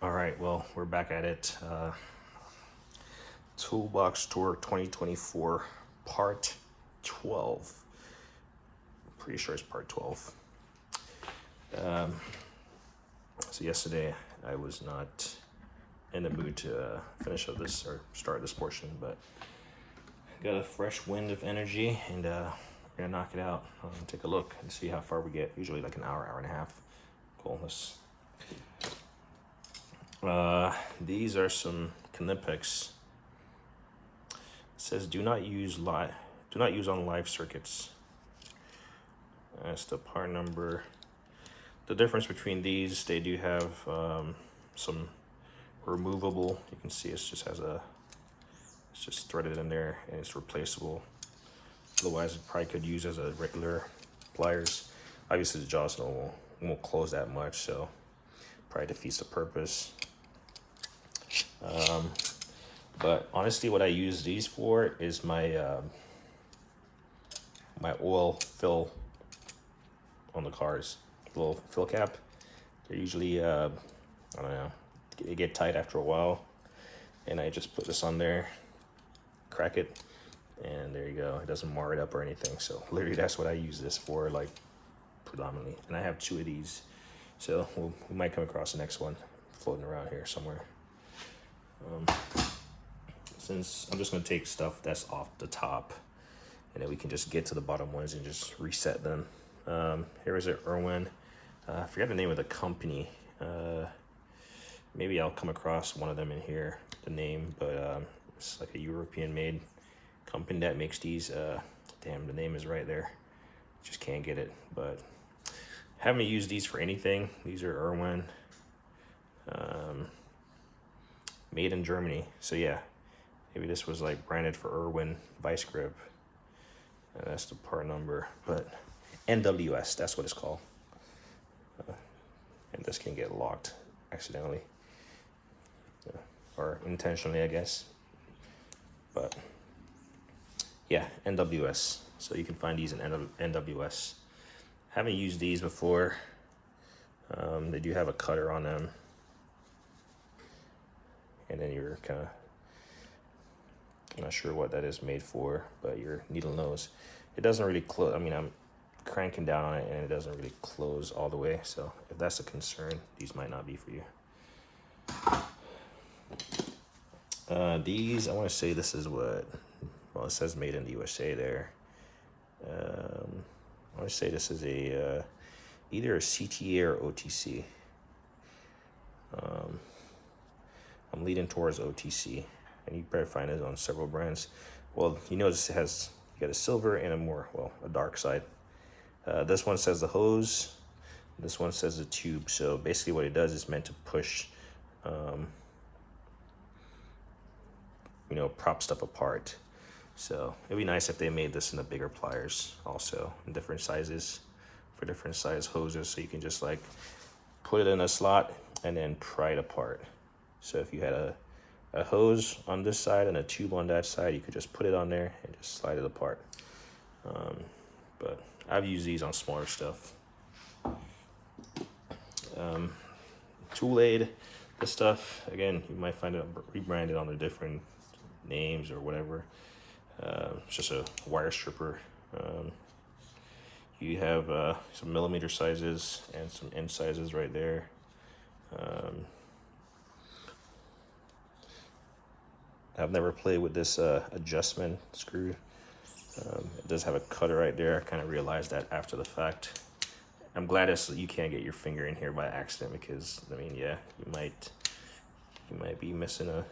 All right, well, we're back at it. Toolbox Tour 2024, part 12. Pretty sure it's part 12. So yesterday I was not in the mood to finish up this or start this portion, but got a fresh wind of energy and we're gonna knock it out. Take a look and see how far we get. Usually like an hour, hour and a half. Cool. These are some Knipex. It says do not use on live circuits. That's the part number. The difference between these, they do have some removable. You can see it's just threaded in there and it's replaceable. Otherwise, it probably could use as a regular pliers. Obviously, the jaws won't close that much, so probably defeats the purpose. But honestly, what I use these for is my my oil fill on the cars. Little fill cap. They're usually I don't know, they get tight after a while, and I just put this on there, crack it, and there you go. It doesn't mar it up or anything. So literally, that's what I use this for, like predominantly. And I have 2 of these, so we might come across the next one floating around here somewhere. Since I'm just gonna take stuff that's off the top, and then we can just get to the bottom ones and just reset them. Here is an Irwin. I forget the name of the company. Maybe I'll come across one of them in here, the name, but it's like a European made company that makes these. Damn, the name is right there. Just can't get it, but haven't used these for anything. These are Irwin, made in Germany. So yeah, maybe this was like branded for Irwin Vice Grip. That's the part number, but NWS, that's what it's called. And this can get locked accidentally, or intentionally, I guess. But yeah, NWS. So you can find these in NWS. Haven't used these before. They do have a cutter on them, and then you're kind of, I'm not sure what that is made for, but your needle nose. It doesn't really close. I mean, I'm cranking down on it and it doesn't really close all the way. So if that's a concern, these might not be for you. These, I want to say this is what, well, it says made in the USA there. I want to say this is a either a CTA or OTC. I'm leading towards OTC, and you better find it on several brands. Well, you notice it has, you got a silver and a dark side. This one says the hose, this one says the tube. So basically what it does is meant to push, prop stuff apart. So it'd be nice if they made this in the bigger pliers also, in different sizes, for different size hoses. So you can just like put it in a slot and then pry it apart. So if you had a hose on this side and a tube on that side, you could just put it on there and just slide it apart. But I've used these on smaller stuff. Tool Aid, this stuff, again, you might find it rebranded on the different names or whatever. It's just a wire stripper. You have some millimeter sizes and some inch sizes right there. I've never played with this adjustment screw. It does have a cutter right there. I kind of realized that after the fact. I'm glad you can't get your finger in here by accident, because I mean, yeah, you might be missing a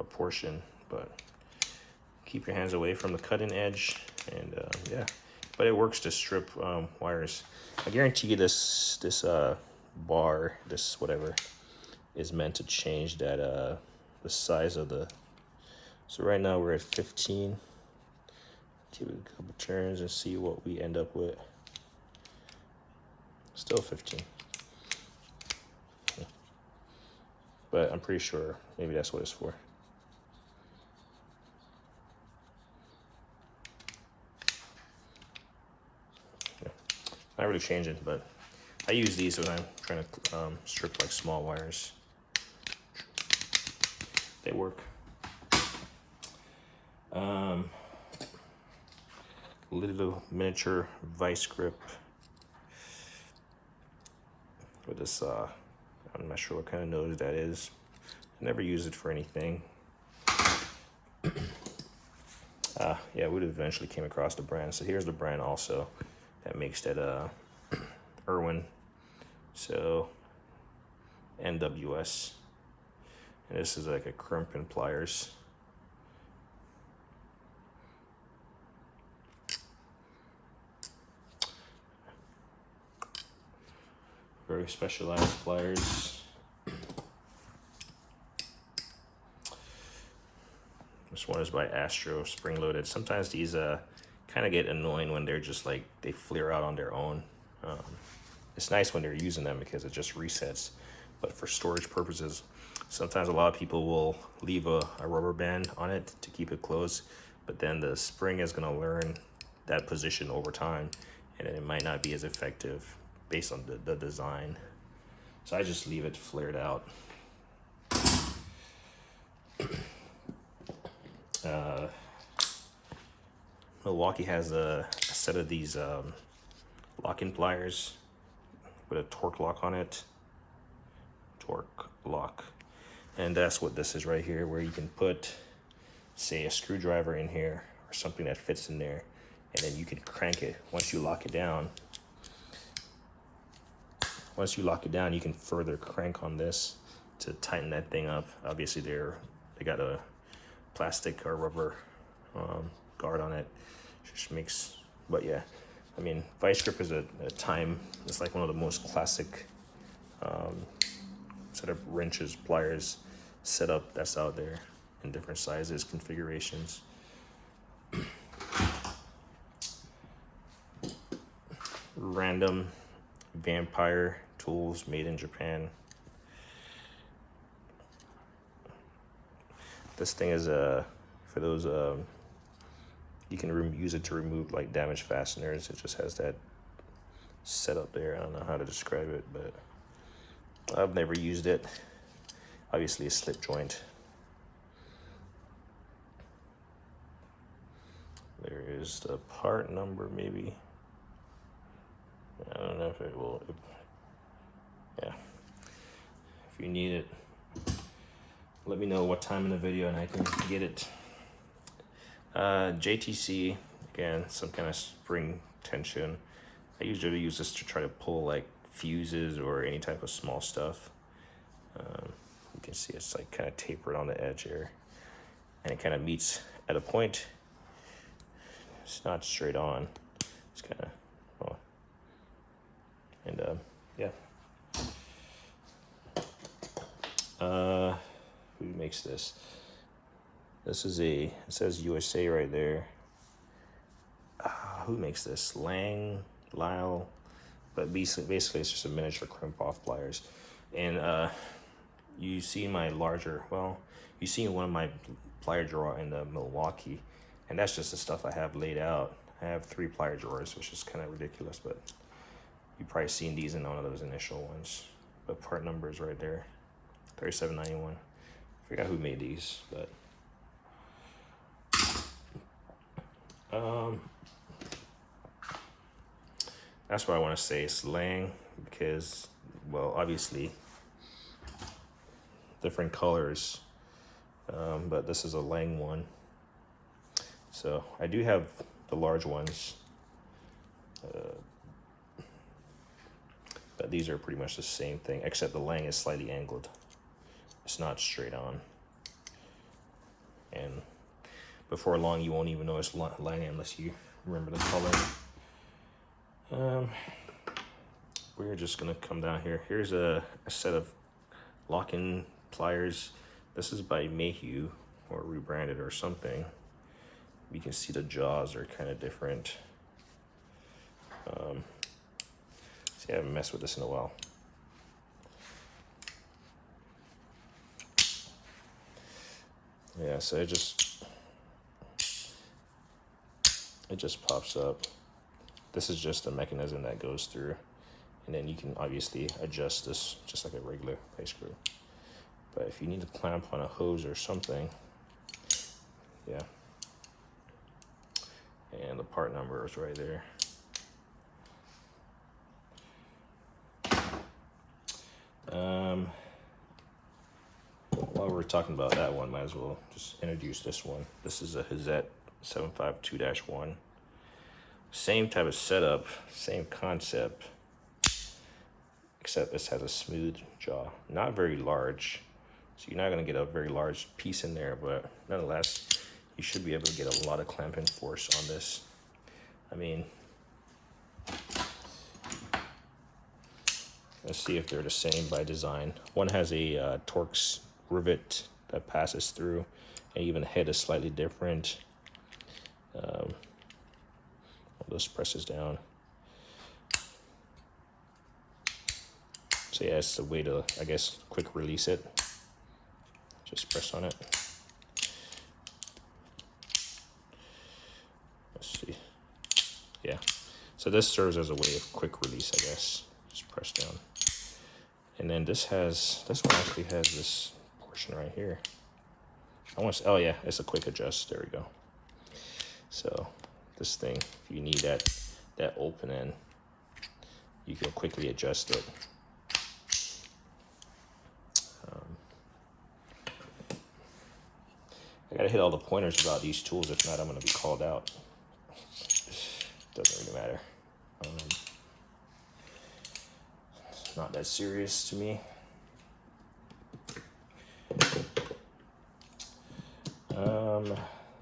portion, but keep your hands away from the cutting edge, and yeah, but it works to strip wires. I guarantee you this bar, this whatever, is meant to change that the size of the. So right now we're at 15. Give it a couple turns and see what we end up with. Still 15. But I'm pretty sure maybe that's what it's for. Yeah. Not really changing, but I use these when I'm trying to strip like small wires. they work. Little miniature vice grip with this, I'm not sure what kind of nose that is. I never use it for anything. Yeah, we eventually came across the brand. So here's the brand also that makes that Irwin. So NWS. And this is like a crimp and pliers. Very specialized pliers. This one is by Astro, spring loaded. Sometimes these kind of get annoying when they're just like, they flare out on their own. It's nice when they're using them because it just resets. But for storage purposes, sometimes a lot of people will leave a rubber band on it to keep it closed, but then the spring is going to learn that position over time, and it might not be as effective based on the design. So I just leave it flared out. Milwaukee has a set of these lock-in pliers with a torque lock on it. Torque lock. And that's what this is right here, where you can put, say, a screwdriver in here or something that fits in there, and then you can crank it. Once you lock it down, you can further crank on this to tighten that thing up. Obviously, they got a plastic or rubber guard on it, which makes, but yeah, I mean, vice grip is it's like one of the most classic set of wrenches, pliers, setup that's out there in different sizes, configurations. Random Vampire tools made in Japan. This thing is for those you can use it to remove like damaged fasteners. It just has that setup there. I don't know how to describe it, but I've never used it. Obviously a slip joint. There is the part number, maybe. I don't know if it will. Yeah. If you need it, let me know what time in the video and I can get it. JTC, again, some kind of spring tension. I usually use this to try to pull like fuses or any type of small stuff. You can see it's like kind of tapered on the edge here, and it kind of meets at a point. It's not straight on. It's kind of, well, and yeah. Who makes this? This is it says USA right there. Who makes this? Lyle. But basically it's just a miniature crimp off pliers. And you see my larger, well, you see one of my plier drawer in the Milwaukee, and that's just the stuff I have laid out. I have 3 plier drawers, which is kind of ridiculous, but you've probably seen these in one of those initial ones. But part number is right there, 3791. I forgot who made these, but that's what I want to say. It's Lang, because, well, obviously different colors, but this is a Lang one. So I do have the large ones, but these are pretty much the same thing, except the Lang is slightly angled. It's not straight on. And before long, you won't even know it's Lang unless you remember the color. We're just gonna come down here. Here's a set of lock-in pliers. This is by Mayhew, or rebranded or something. You can see the jaws are kind of different. See, I haven't messed with this in a while. Yeah, so it just pops up. This is just a mechanism that goes through, and then you can obviously adjust this just like a regular vice screw. But if you need to clamp on a hose or something, yeah. And the part number is right there. While we're talking about that one, might as well just introduce this one. This is a Hazet 752-1. Same type of setup, same concept, except this has a smooth jaw. Not very large, so you're not gonna get a very large piece in there, but nonetheless, you should be able to get a lot of clamping force on this. I mean, let's see if they're the same by design. One has a Torx rivet that passes through, and even the head is slightly different. This presses down. So yeah, it's a way to, I guess, quick release it. Just press on it. Let's see. Yeah. So this serves as a way of quick release, I guess. Just press down. And then this one actually has this portion right here. Oh yeah, it's a quick adjust. There we go. So this thing, if you need that open end, you can quickly adjust it. I gotta hit all the pointers about these tools. If not, I'm gonna be called out. Doesn't really matter. It's not that serious to me.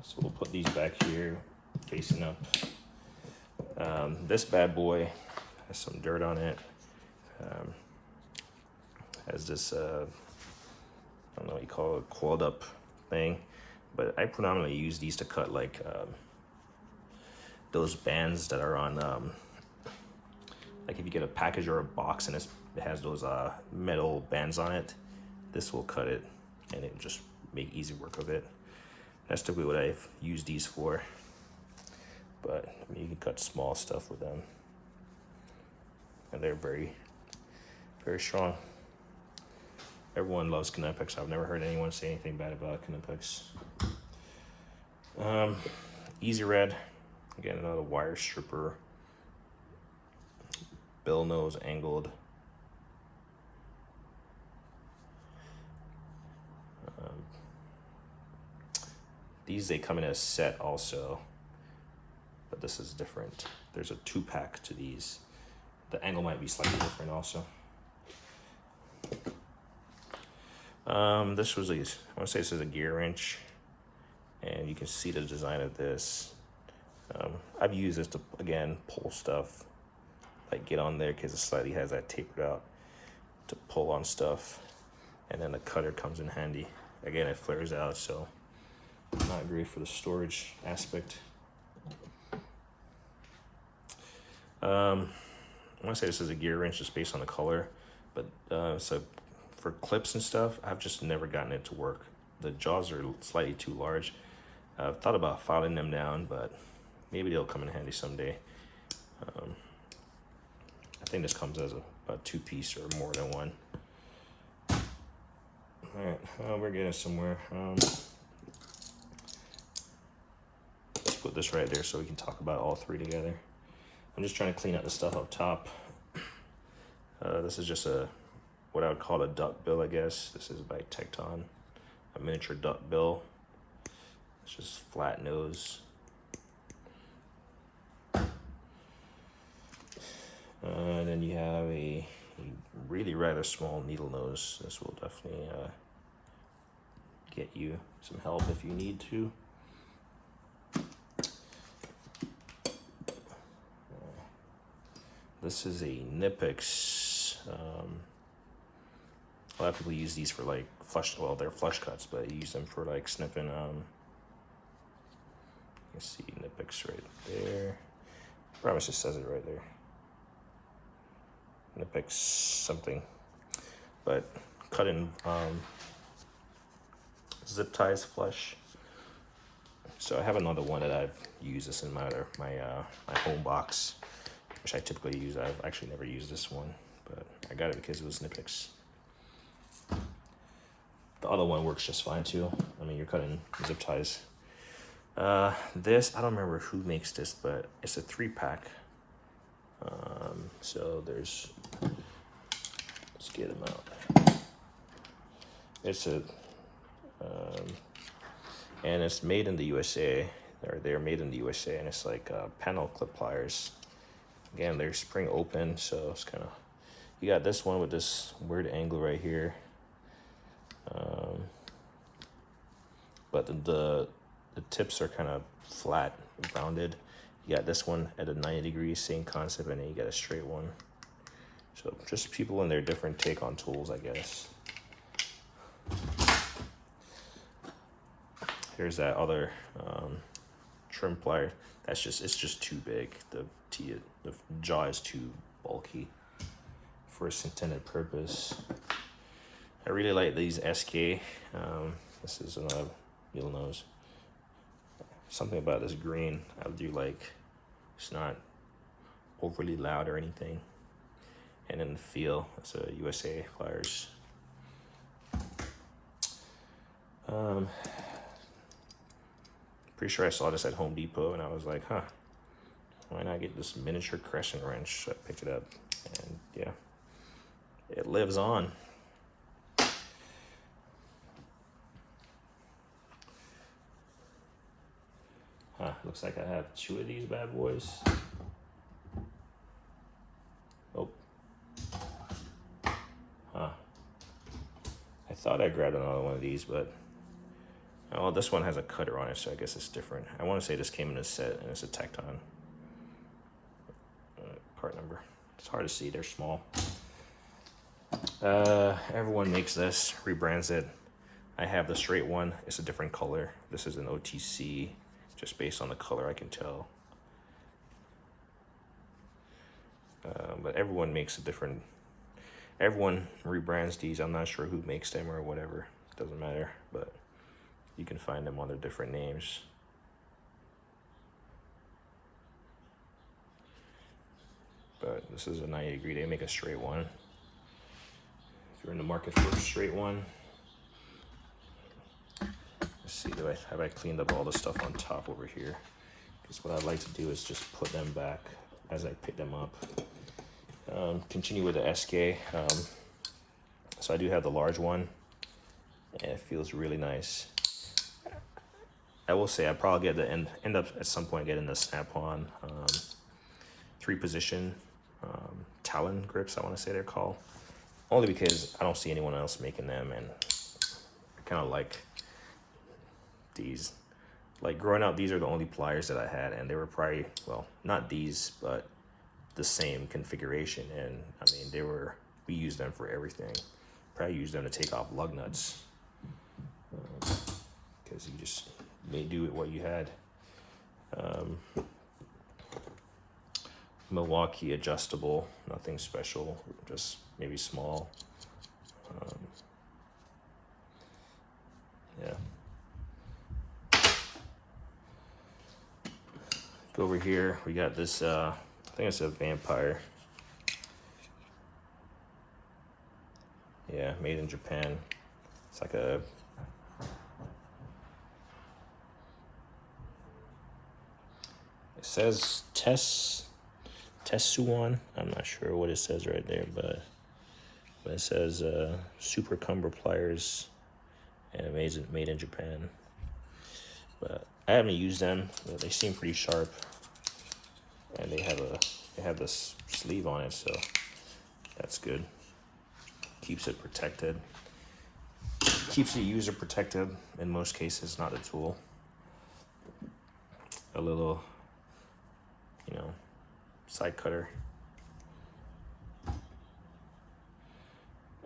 So we'll put these back here, facing up. This bad boy has some dirt on it. Has this, I don't know what you call it, coiled up thing. But I predominantly use these to cut like those bands that are on, like if you get a package or a box and it has those metal bands on it, this will cut it and it just make easy work of it. That's typically what I've used these for. But I mean, you can cut small stuff with them. And they're very, very strong. Everyone loves Knipex. I've never heard anyone say anything bad about Knipex. Easy Red. Again, another wire stripper. Bill nose angled. These, they come in a set also, but this is different. There's a 2-pack to these. The angle might be slightly different also. This was I want to say this is a gear wrench, and you can see the design of this. I've used this to, again, pull stuff, like get on there because it slightly has that tapered out to pull on stuff, and then the cutter comes in handy. Again, it flares out, so not great for the storage aspect. I want to say this is a gear wrench just based on the color, but so for clips and stuff, I've just never gotten it to work. The jaws are slightly too large. I've thought about filing them down, but maybe they'll come in handy someday. I think this comes as a 2-piece or more than one. All right, we're getting somewhere. Let's put this right there so we can talk about all three together. I'm just trying to clean out the stuff up top. This is just what I would call a duck bill, I guess. This is by Tecton, a miniature duck bill. It's just flat nose. And then you have a really rather small needle nose. This will definitely get you some help if you need to. This is a Knipex. A lot of people use these for like they're flush cuts, but I use them for like snipping. You see Knipex right there. Promise it says it right there. Knipex something, but cutting zip ties flush. So I have another one that I've used this in my home box, which I typically use. I've actually never used this one, but I got it because it was Knipex. The other one works just fine too. I mean, you're cutting zip ties. This, I don't remember who makes this, but it's a 3-pack. So there's, let's get them out. It's a, and it's made in the USA, or they're made in the USA, and it's like panel clip pliers. Again, they're spring open, so it's kind of, you got this one with this weird angle right here. But the tips are kind of flat, rounded. You got this one at a 90 degrees, same concept, and then you got a straight one. So just people and their different take on tools, I guess. Here's that other trim plier. It's just too big. The jaw is too bulky for its intended purpose. I really like these SK. This is another needle nose. Something about this green I do like. It's not overly loud or anything. And then the feel, it's a USA pliers. Pretty sure I saw this at Home Depot and I was like, huh, why not get this miniature crescent wrench? So I picked it up and yeah, it lives on. Looks like I have 2 of these bad boys. Oh. I thought I grabbed another one of these, but oh, this one has a cutter on it, so I guess it's different. I want to say this came in a set, and it's a Tecton part number. It's hard to see, they're small. Everyone makes this, rebrands it. I have the straight one, it's a different color. This is an OTC, just based on the color I can tell. But everyone makes a different, everyone rebrands these. I'm not sure who makes them or whatever, it doesn't matter, but you can find them under different names. But this is a 90 degree, they make a straight one. If you're in the market for a straight one. Let's see, have I cleaned up all the stuff on top over here? Because what I'd like to do is just put them back as I pick them up. Continue with the SK. So I do have the large one, and it feels really nice. I will say I probably get the end up at some point getting the Snap-on 3-position Talon grips, I want to say they're called. Only because I don't see anyone else making them, and I kind of like these. Like growing up, these are the only pliers that I had, and they were probably, well, not these, but the same configuration. And I mean, we used them for everything. Probably used them to take off lug nuts, because you just made do with what you had. Milwaukee adjustable, nothing special, just maybe small. Yeah. Go over here, we got this, I think it's a Vampire. Yeah, made in Japan. It's like a, it says Tessuan. I'm not sure what it says right there, but it says Super Cumber pliers, and made in Japan. But I haven't used them, but they seem pretty sharp, and they have this sleeve on it, so that's good. Keeps it protected. Keeps the user protected in most cases, not the tool. A little, side cutter.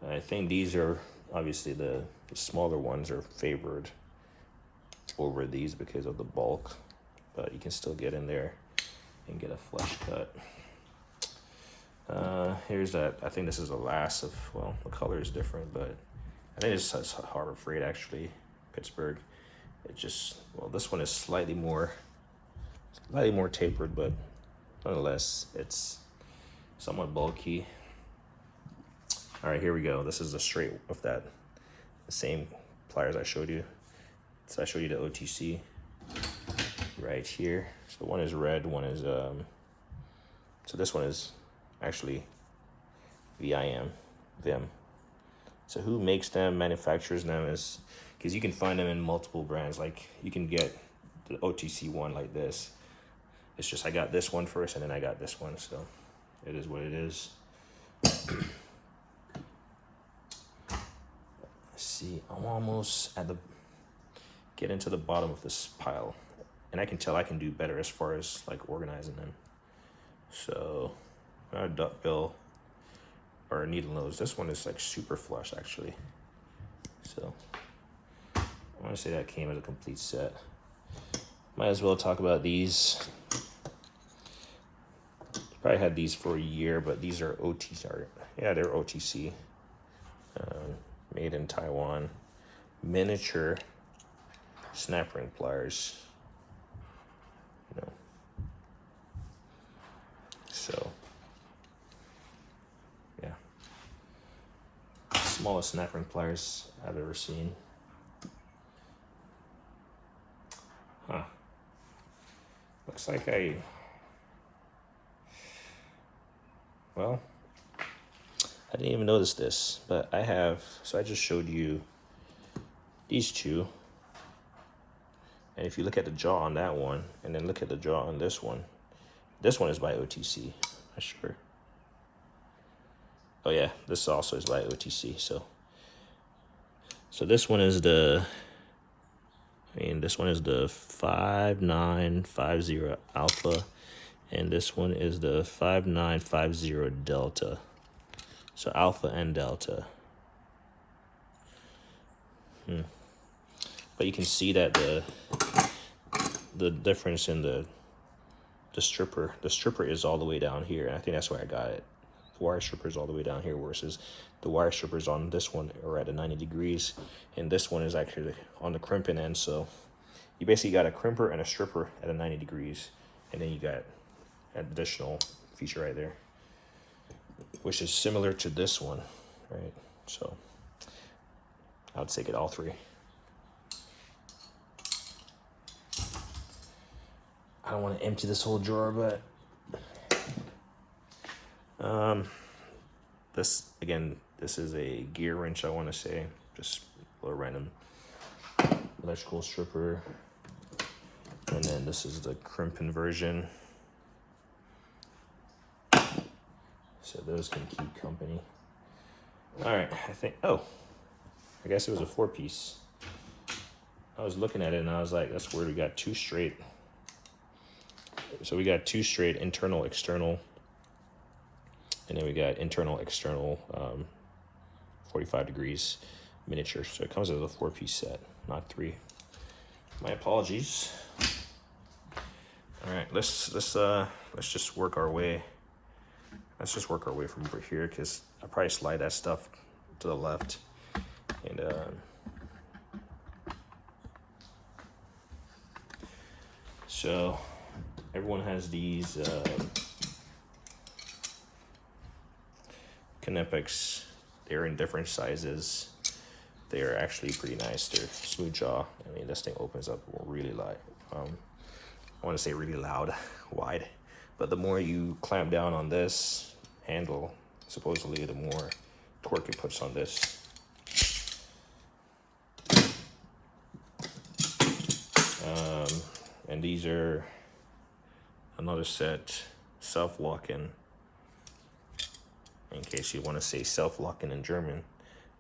I think these are obviously the smaller ones are favored over these because of the bulk, but you can still get in there and get a flush cut. Here's that. I think this is the last of, well, the color is different, but I think it's Harbor Freight, actually, Pittsburgh. It just, well, this one is slightly more tapered, but nonetheless, it's somewhat bulky. All right, here we go. This is the straight of that, the same pliers I showed you. So I showed you the OTC right here. So one is red, one is so this one is actually VIM. So who makes them, manufactures them, is because you can find them in multiple brands. Like you can get the OTC one like this. It's just I got this one first and then I got this one, so it is what it is. Let's see, I'm almost at the get into the bottom of this pile, and I can tell I can do better as far as like organizing them. So a duckbill or a needle nose. This one is like super flush actually. So I want to say that came as a complete set. Might as well talk about these. Probably had these for a year, but these are OTC. Yeah, they're OTC. Made in Taiwan. Miniature snap ring pliers. You know. So yeah. Smallest snap ring pliers I've ever seen. Huh. Looks like well, I didn't even notice this, but I have, so I just showed you these two. And if you look at the jaw on that one, and then look at the jaw on this one is by OTC, I'm sure. Oh yeah, this also is by OTC, so this one is the, this one is the 5950 Alpha, and this one is the 5950 Delta. So Alpha and Delta. But you can see that the difference in the stripper. The stripper is all the way down here, and I think that's why I got it. The wire stripper is all the way down here, versus the wire strippers on this one are at a 90 degrees, and this one is actually on the crimping end. So you basically got a crimper and a stripper at a 90 degrees, and then you got an additional feature right there, which is similar to this one, right? So I would say get all three. I don't want to empty this whole drawer, but this is a gear wrench, I want to say, just a random electrical stripper, and then this is the crimping version, so those can keep company. All right, I guess it was a 4-piece. I was looking at it and I was like, that's weird. We got two straight. So we got two straight internal, external, and then we got internal, external, 45 degrees miniature. So it comes as a 4-piece set, not 3. My apologies. All right, let's just work our way. Let's just work our way from over here, because I probably slide that stuff to the left, and so everyone has these Knipex. They're in different sizes. They're actually pretty nice. They're smooth jaw. I mean, this thing opens up really loud. I want to say really loud, wide. But the more you clamp down on this handle, supposedly, the more torque it puts on this. And these are another set, self-locking. In case you want to say self-locking in German,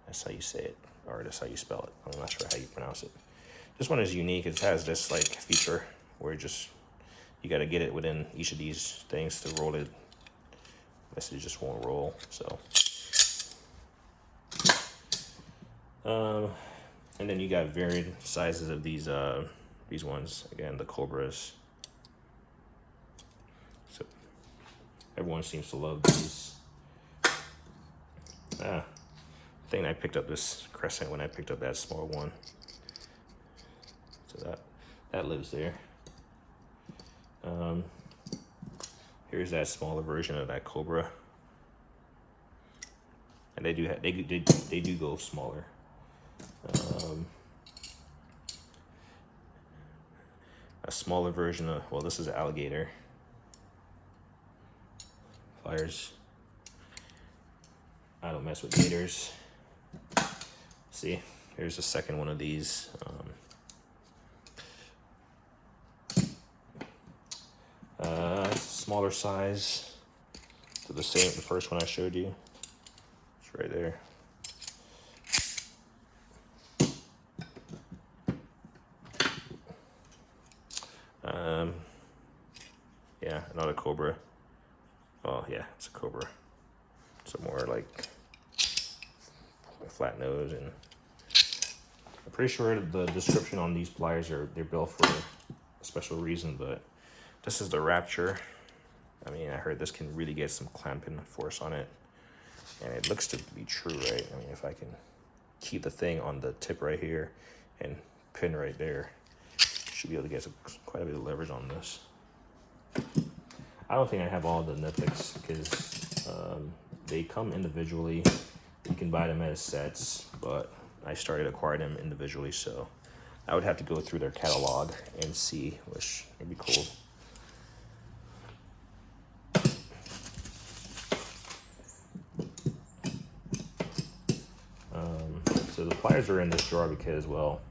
that's how you say it, or that's how you spell it. I'm not sure how you pronounce it. This one is unique. It has this like feature where you got to get it within each of these things to roll it. This just won't roll. So, and then you got varied sizes of these ones. Again, the Cobras. So everyone seems to love these. I think I picked up this Crescent when I picked up that small one. So that lives there. Here's that smaller version of that Cobra, and they do go smaller. A smaller version of, well, this is an alligator. Pliers. I don't mess with gators. See, here's the second one of these. Smaller size to the first one I showed you. It's right there. Yeah, not a cobra. Oh yeah, it's a cobra. So more like a flat nose, and I'm pretty sure the description on these pliers they're built for a special reason, but this is the Rapture. I mean, I heard this can really get some clamping force on it, and it looks to be true, right? I mean, if I can keep the thing on the tip right here and pin right there, should be able to get quite a bit of leverage on this. I don't think I have all the Knipex because they come individually. You can buy them as sets, but I started acquiring them individually, so I would have to go through their catalog and see, which would be cool. So the pliers are in this drawer because, well,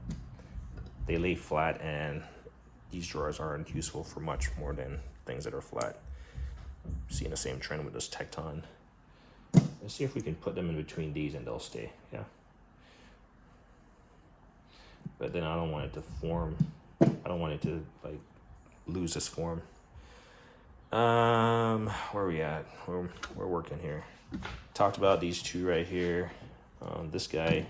they lay flat, and these drawers aren't useful for much more than things that are flat. Seeing the same trend with this Tecton. Let's see if we can put them in between these and they'll stay. Yeah. But then I don't want it to form. I don't want it to like lose this form. Where are we at? We're working here. Talked about these two right here. This guy,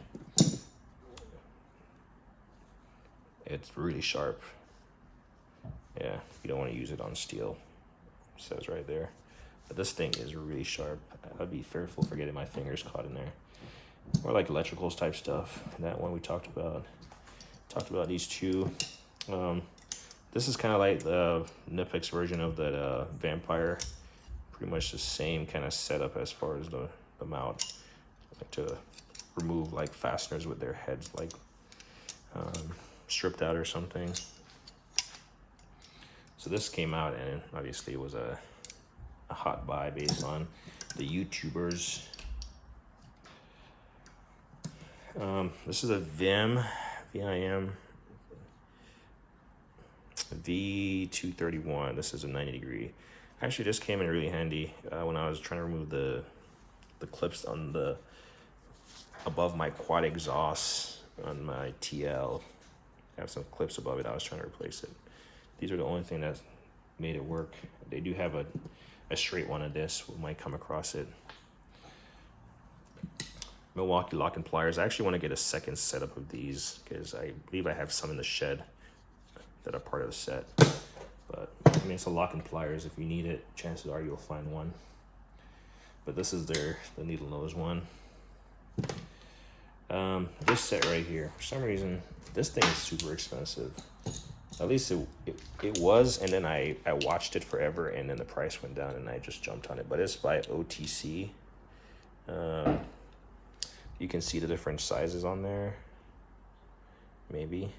it's really sharp. Yeah, you don't want to use it on steel. It says right there. But this thing is really sharp. I'd be fearful for getting my fingers caught in there. Or like electricals type stuff. That one we talked about. Talked about these two. This is kind of like the Knipex version of that Vampire. Pretty much the same kind of setup as far as the mount. Like to remove like fasteners with their heads like stripped out or something. So this came out, and obviously it was a hot buy based on the YouTubers. This is a VIM V231. This is a 90 degree. Actually, this came in really handy when I was trying to remove the clips on the above my quad exhaust on my TL. I have some clips above it. I was trying to replace it. These are the only thing that made it work. They do have a straight one of this. We might come across it. Milwaukee lock and pliers. I actually want to get a second setup of these because I believe I have some in the shed that are part of the set. But I mean, it's a lock and pliers. If you need it, chances are you'll find one. But this is the needle nose one. This set right here, for some reason, this thing is super expensive. At least it was, and then I watched it forever, and then the price went down, and I just jumped on it. But it's by OTC. You can see the different sizes on there. Maybe.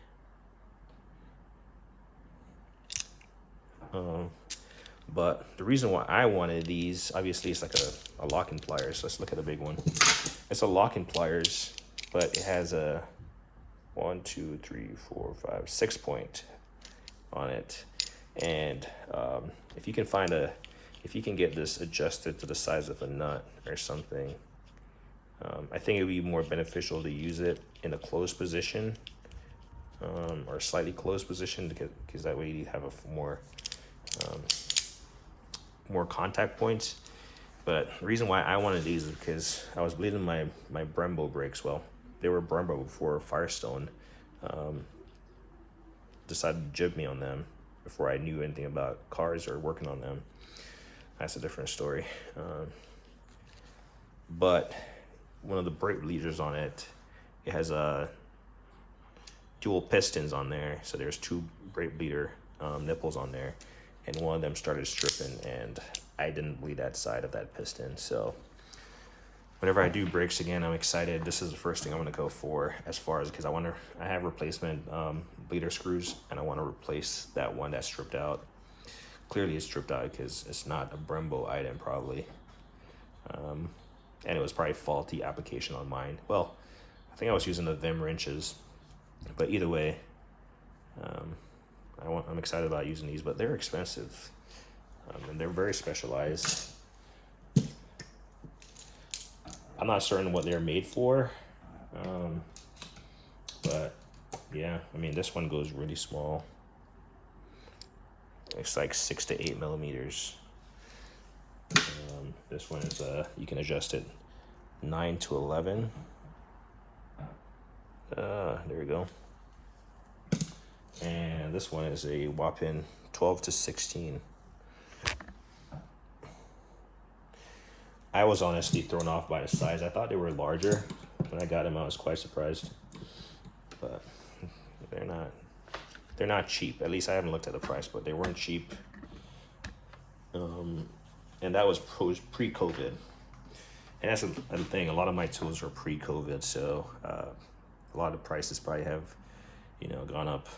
But the reason why I wanted these, obviously it's like a lock and pliers. So let's look at the big one. It's a lock and pliers, but it has a 1, 2, 3, 4, 5, 6 point on it. And if you can get this adjusted to the size of a nut or something, I think it would be more beneficial to use it in a closed position, or slightly closed position, because that way you have a more contact points. But the reason why I wanted these is because I was bleeding my Brembo brakes. Well, they were Brembo before Firestone decided to jib me on them before I knew anything about cars or working on them. That's a different story. But one of the brake bleeders on it, it has dual pistons on there. So there's 2 brake bleeder nipples on there, and one of them started stripping, and I didn't bleed that side of that piston. So whenever I do brakes again, I'm excited. This is the first thing I'm gonna go for as far as, because I have replacement bleeder screws, and I want to replace that one that's stripped out. Clearly it's stripped out because it's not a Brembo item probably. And it was probably faulty application on mine. Well, I think I was using the Vim wrenches, but either way, I'm excited about using these, but they're expensive, and they're very specialized. I'm not certain what they're made for, but yeah, I mean, this one goes really small. It's like 6 to 8 millimeters. This one is you can adjust it 9 to 11. There we go. And this one is a whopping 12 to 16. I was honestly thrown off by the size. I thought they were larger. When I got them, I was quite surprised. But they're not cheap. At least I haven't looked at the price, but they weren't cheap. And that was pre-COVID. And that's the thing. A lot of my tools are pre-COVID, so a lot of prices probably have, gone up,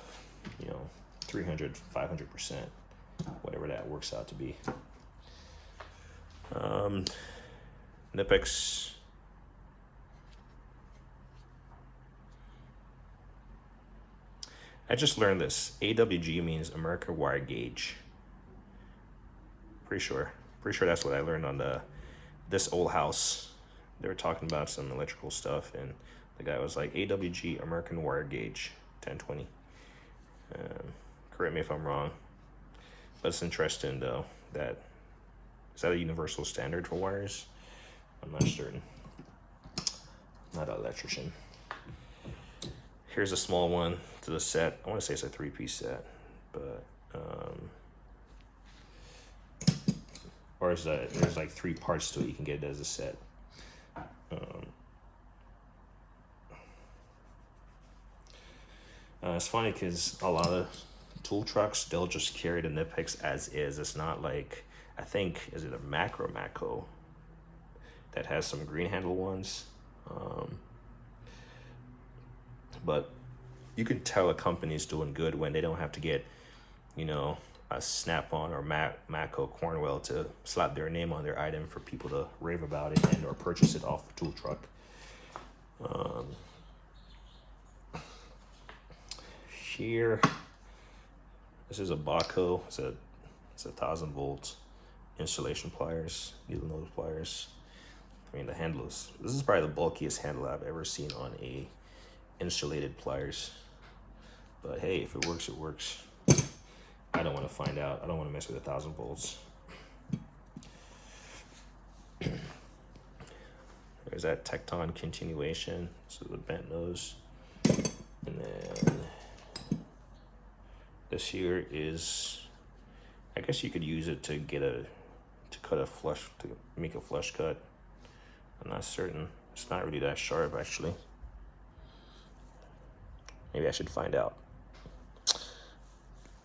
300, 500%, whatever that works out to be. Knipex. I just learned this. AWG means American Wire Gauge. Pretty sure that's what I learned on this old house. They were talking about some electrical stuff, and the guy was like, AWG, American Wire Gauge, 1020. Correct me if I'm wrong, but it's interesting though is that a universal standard for wires? I'm not certain. I'm not an electrician. Here's a small one to the set. I want to say it's a 3-piece set, but or is that there's like 3 parts to it. You can get it as a set. It's funny because a lot of tool trucks, they'll just carry the Knipex as is. It's not like, I think, is it a Mac or Matco that has some green handle ones? But you can tell a company's doing good when they don't have to get, a Snap-on or Matco Cornwell to slap their name on their item for people to rave about it and or purchase it off the tool truck. Here, this is a Baco. It's a 1,000 volt installation pliers, needle nose pliers. I mean, the handle this is probably the bulkiest handle I've ever seen on a insulated pliers. But hey, if it works, it works. I don't want to find out. I don't want to mess with 1,000 volts. There's that Tecton continuation. So the bent nose. And then this here is, I guess you could use it to make a flush cut. I'm not certain. It's not really that sharp actually. Maybe I should find out.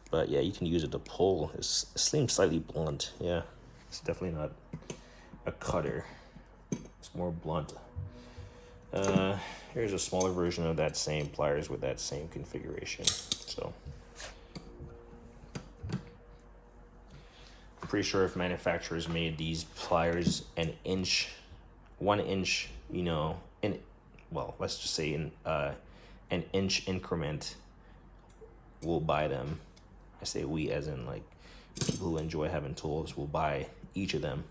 But yeah, you can use it to pull. It seems slightly blunt. Yeah, it's definitely not a cutter. It's more blunt. Here's a smaller version of that same pliers with that same configuration. So I'm pretty sure if manufacturers made these pliers 1 inch, let's just say in an inch increment, we'll buy them. I say we as in like people who enjoy having tools will buy each of them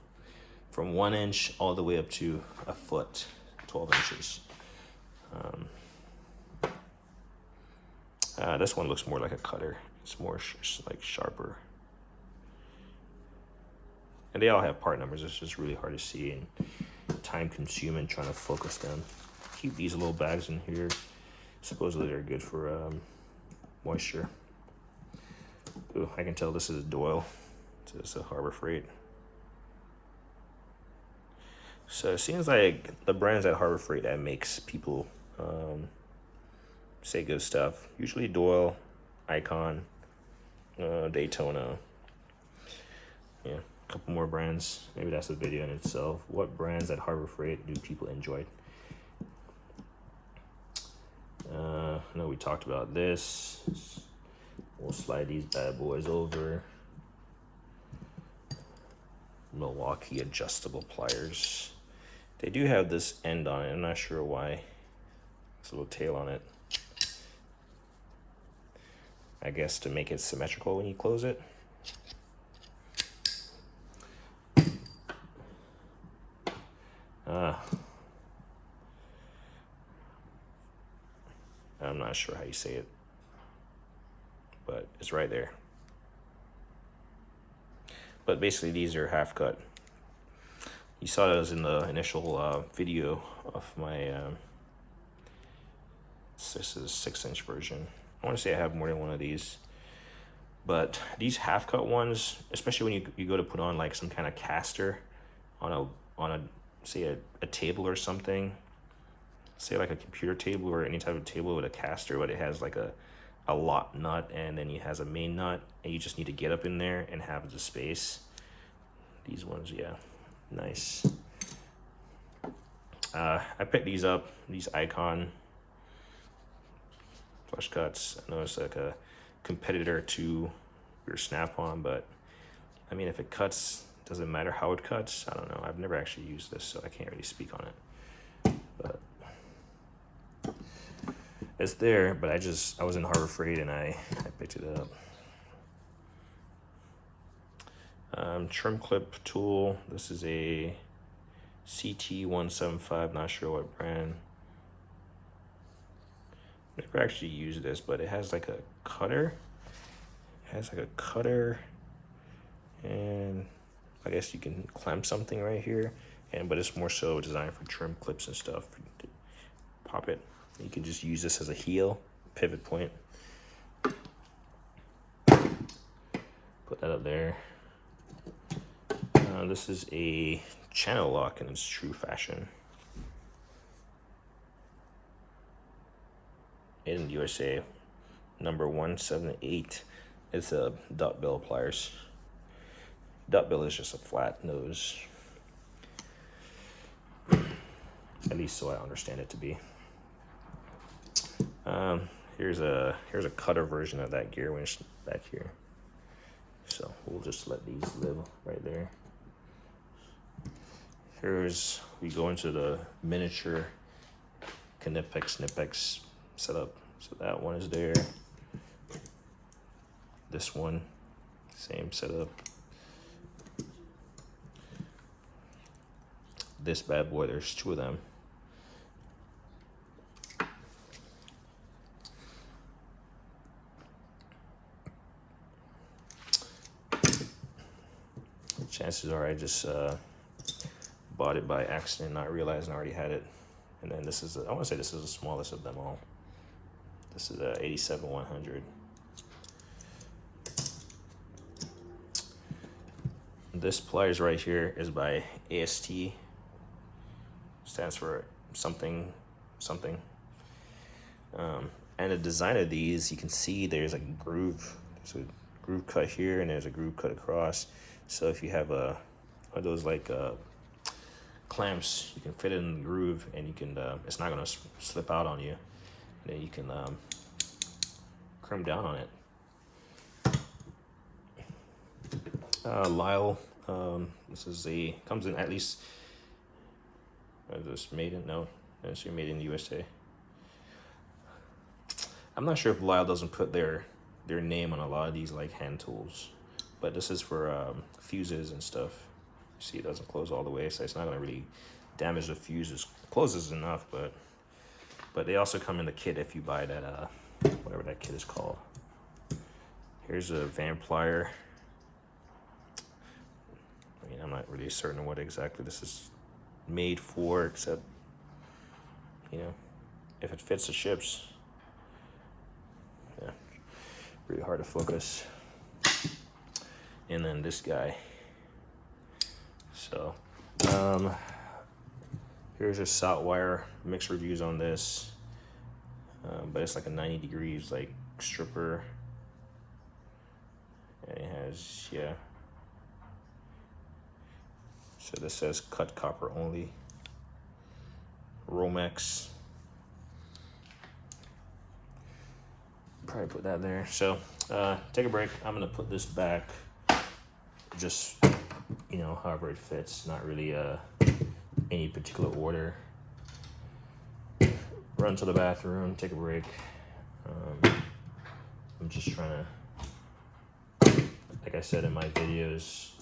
from 1 inch all the way up to a foot, 12 inches. This one looks more like a cutter. It's more like sharper. And they all have part numbers. It's just really hard to see and time consuming trying to focus them. Keep these little bags in here. Supposedly they're good for moisture. Ooh, I can tell this is Doyle. So it's a Harbor Freight. So it seems like the brands at Harbor Freight that makes people say good stuff. Usually Doyle, Icon, Daytona. Yeah, couple more brands. Maybe that's a video in itself. What brands at Harbor Freight do people enjoy? I know we talked about this. We'll slide these bad boys over. Milwaukee adjustable pliers. They do have this end on it. I'm not sure why. It's a little tail on it. I guess to make it symmetrical when you close it. I'm not sure how you say it, but it's right there. But basically these are half cut. You saw those in the initial video of my, this is a 6-inch version. I want to say I have more than one of these. But these half cut ones, especially when you go to put on like some kind of caster on a say a table or something, say like a computer table or any type of table with a caster, but it has like a lot nut and then it has a main nut and you just need to get up in there and have the space. These ones, yeah, nice. I picked these up, these Icon flush cuts. I know it's like a competitor to your Snap-on, but I mean, if it cuts, doesn't matter how it cuts. I don't know. I've never actually used this, so I can't really speak on it. But it's there, but I was in Harbor Freight and I picked it up. Trim clip tool. This is a CT175, not sure what brand. Never actually used this, but it has like a cutter. It has like a cutter, and I guess you can clamp something right here. But it's more so designed for trim clips and stuff. Pop it. You can just use this as a heel, pivot point. Put that up there. This is a channel lock in its true fashion. Made in the USA, number 178. It's a duckbill pliers. Duckbill is just a flat nose. At least so I understand it to be. Here's a cutter version of that gear winch back here. So we'll just let these live right there. We go into the miniature Knipex setup. So that one is there. This one, same setup. This bad boy, there's 2 of them. Chances are I just bought it by accident, not realizing I already had it. And then this is, I want to say this is the smallest of them all. This is a 87-100. This pliers right here is by AST. Stands for something. And the design of these, you can see there's a groove. There's a groove cut here and there's a groove cut across. So if you have one of those like clamps, you can fit it in the groove and you can, it's not gonna slip out on you. And then you can crimp down on it. Lyle, this is comes in at least, this made in, no, it's made in the USA. I'm not sure if Lyle doesn't put their name on a lot of these like hand tools, but this is for fuses and stuff. You see, it doesn't close all the way, so it's not gonna really damage the fuses. Closes enough, but they also come in the kit if you buy that whatever that kit is called. Here's a van plier. I mean, I'm not really certain what exactly this is made for, except, you know, if it fits the ships. Yeah, really hard to focus. And then this guy. So, here's a salt wire, mixed reviews on this. But it's like a 90 degrees like stripper. And it has, yeah, So this says cut copper only. Romex. Probably put that there. So take a break. I'm gonna put this back, just, you know, however it fits. Not really any particular order. Run to the bathroom, take a break. I'm just trying to, like I said in my videos,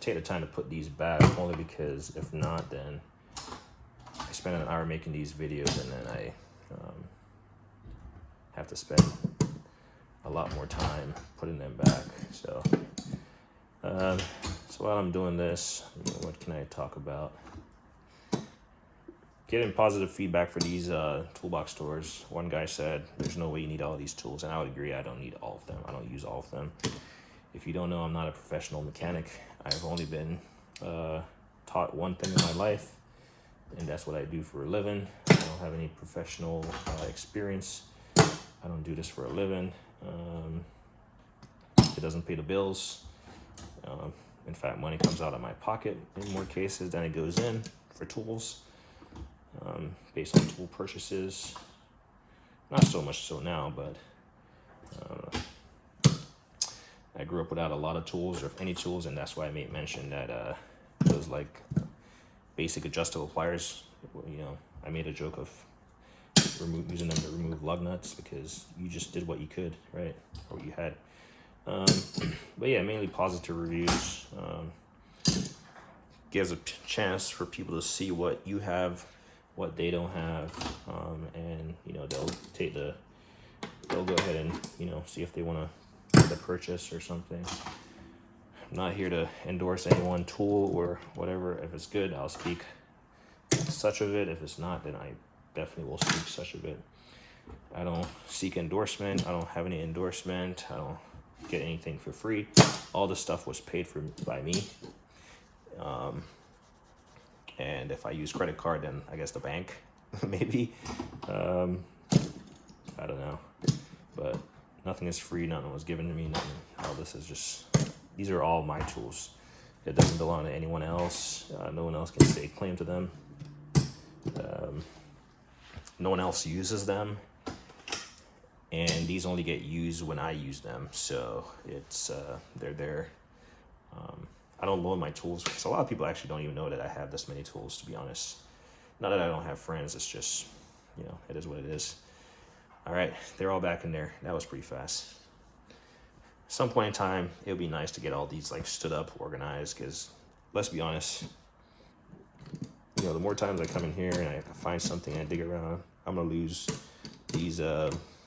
take the time to put these back, only because if not, then I spend an hour making these videos and then I have to spend a lot more time putting them back. So while I'm doing this, you know, what can I talk about? Getting positive feedback for these toolbox stores. One guy said, there's no way you need all these tools. And I would agree, I don't need all of them. I don't use all of them. If you don't know, I'm not a professional mechanic. I've only been taught one thing in my life, and that's what I do for a living. I don't have any professional experience. I don't do this for a living. It doesn't pay the bills. In fact, money comes out of my pocket in more cases than it goes in for tools. Based on tool purchases. Not so much so now, but I grew up without a lot of tools, or any tools, and that's why I made mention that those like basic adjustable pliers, you know, I made a joke of using them to remove lug nuts, because you just did what you could, right? Or what you had. But yeah, mainly positive reviews. Gives a chance for people to see what you have, what they don't have, and you know, they'll go ahead and, you know, see if they want to make a purchase or something. I'm not here to endorse any one tool or whatever. If it's good, I'll speak such of it. If it's not, then I definitely will speak such of it. I don't seek endorsement. I don't have any endorsement. I don't get anything for free. All the stuff was paid for by me. And if I use credit card, then I guess the bank, maybe. I don't know. But nothing is free. Nothing was given to me. Nothing. All this is just, these are all my tools. It doesn't belong to anyone else. No one else can stake claim to them. No one else uses them. And these only get used when I use them. So it's, they're there. I don't loan my tools, because a lot of people actually don't even know that I have this many tools, to be honest. Not that I don't have friends, it's just, you know, it is what it is. All right, they're all back in there. That was pretty fast. Some point in time, it would be nice to get all these like stood up, organized, because let's be honest, you know, the more times I come in here and I find something and I dig around, I'm gonna lose these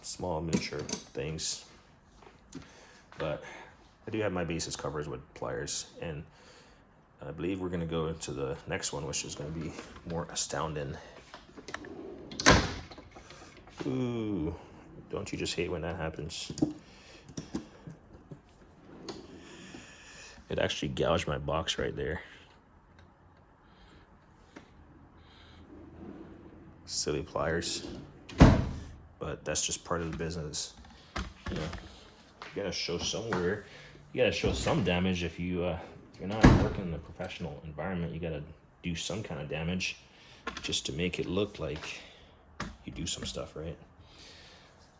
small miniature things. But I do have my bases covered with pliers, and I believe we're gonna go into the next one, which is gonna be more astounding. Ooh, don't you just hate when that happens? It actually gouged my box right there. Silly pliers, but that's just part of the business. You know, you gotta show somewhere. You gotta show some damage. If you're not working in a professional environment, you gotta do some kind of damage just to make it look like you do some stuff, right?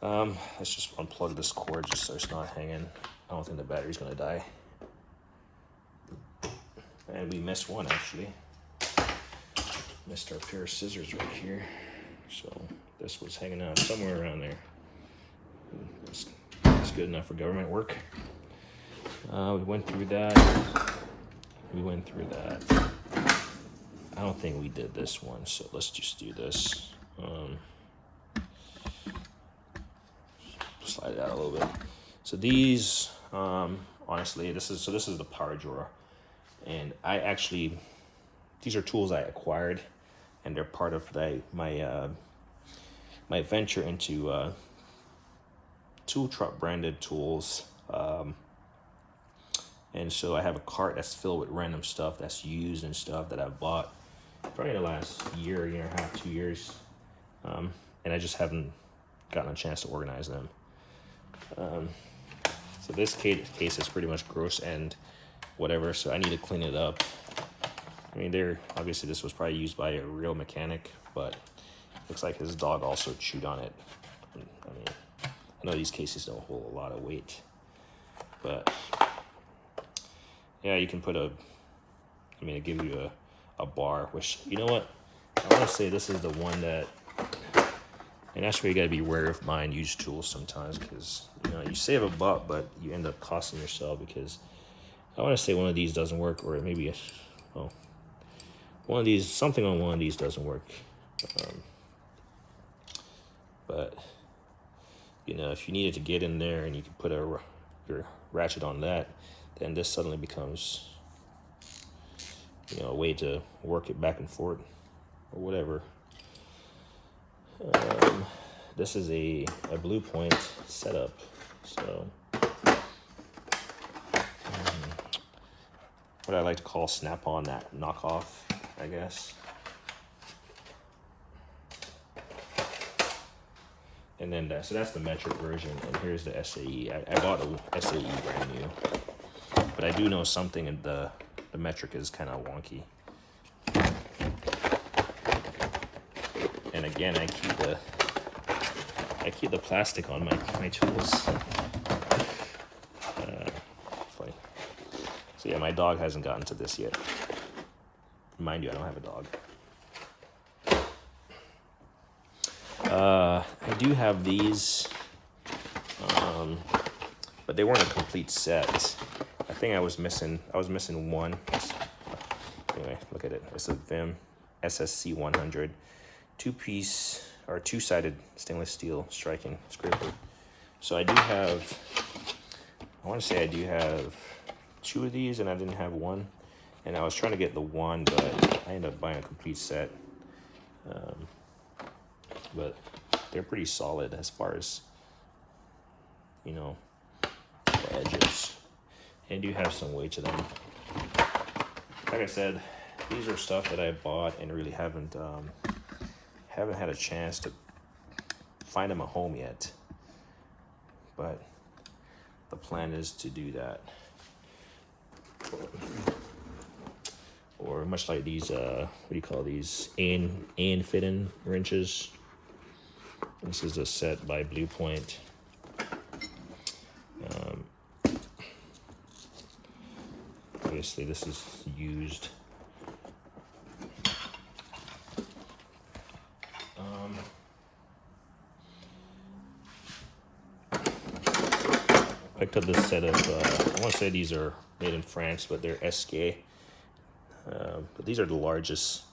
Let's just unplug this cord just so it's not hanging. I don't think the battery's gonna die. And we missed one, actually. Missed our pair of scissors right here. So this was hanging out somewhere around there. It's good enough for government work. We went through that. I don't think we did this one, so let's just do this. Slide it out a little bit. So these, honestly, this is the power drawer, and these are tools I acquired, and they're part of my venture into tool truck branded tools. And so I have a cart that's filled with random stuff that's used and stuff that I've bought probably in the last year and a half, 2 years. And I just haven't gotten a chance to organize them. So this case is pretty much gross and whatever, so I need to clean it up. I mean, obviously this was probably used by a real mechanic, but looks like his dog also chewed on it. I mean, I know these cases don't hold a lot of weight, but yeah, you can put it gives you a bar, which, you know what? I want to say this is the one that, and that's where you got to be aware of buying used tools sometimes, because, you know, you save a buck, but you end up costing yourself, because I want to say one of these doesn't work, or maybe, well, something on one of these doesn't work. But, you know, if you needed to get in there and you can put your ratchet on that, then this suddenly becomes, you know, a way to work it back and forth or whatever. This is a Blue Point setup, so what I like to call Snap-on, that knockoff, I guess. And then so that's the metric version, and here's the SAE. I bought the SAE brand new, but I do know something, and the metric is kind of wonky. And again, I keep the plastic on my tools. Funny. So yeah, my dog hasn't gotten to this yet. Mind you, I don't have a dog. I do have these, but they weren't a complete set. I think I was missing one. Anyway, look at it. It's a Vim SSC 100 two-piece or two-sided stainless steel striking scraper. So I do have, I want to say I do have 2 of these, and I didn't have one. And I was trying to get the one, but I ended up buying a complete set. But they're pretty solid as far as, you know, the edges. And do have some weight to them. Like I said, these are stuff that I bought and really haven't had a chance to find them a home yet. But the plan is to do that. Or much like these, what do you call these? Ain fitting wrenches. This is a set by Blue Point. Obviously, this is used. Picked up this set of, I want to say these are made in France, but they're SK. But these are the largest,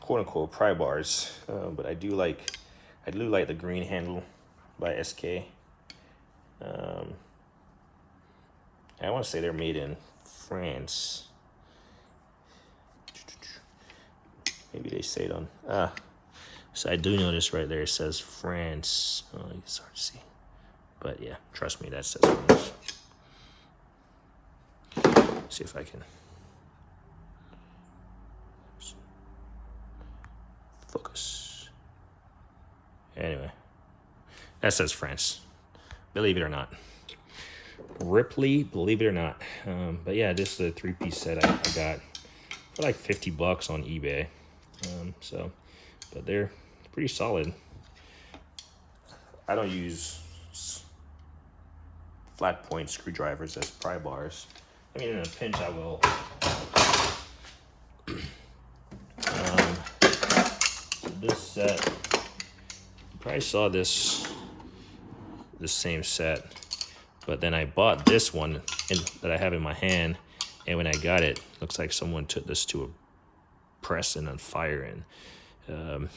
quote unquote, pry bars. But I do like the green handle by SK. I want to say they're made in France. Maybe they say it on. So I do notice right there it says France. Oh, it's hard to see. But yeah, trust me, that says France. See if I can focus. Anyway, that says France. Believe it or not. Ripley, believe it or not. But yeah, this is a 3-piece set I got for like $50 on eBay. But they're pretty solid. I don't use flat point screwdrivers as pry bars. I mean, in a pinch, I will. This set, you probably saw the same set, but then I bought this one that I have in my hand, and when I got it, looks like someone took this to a press and on fire and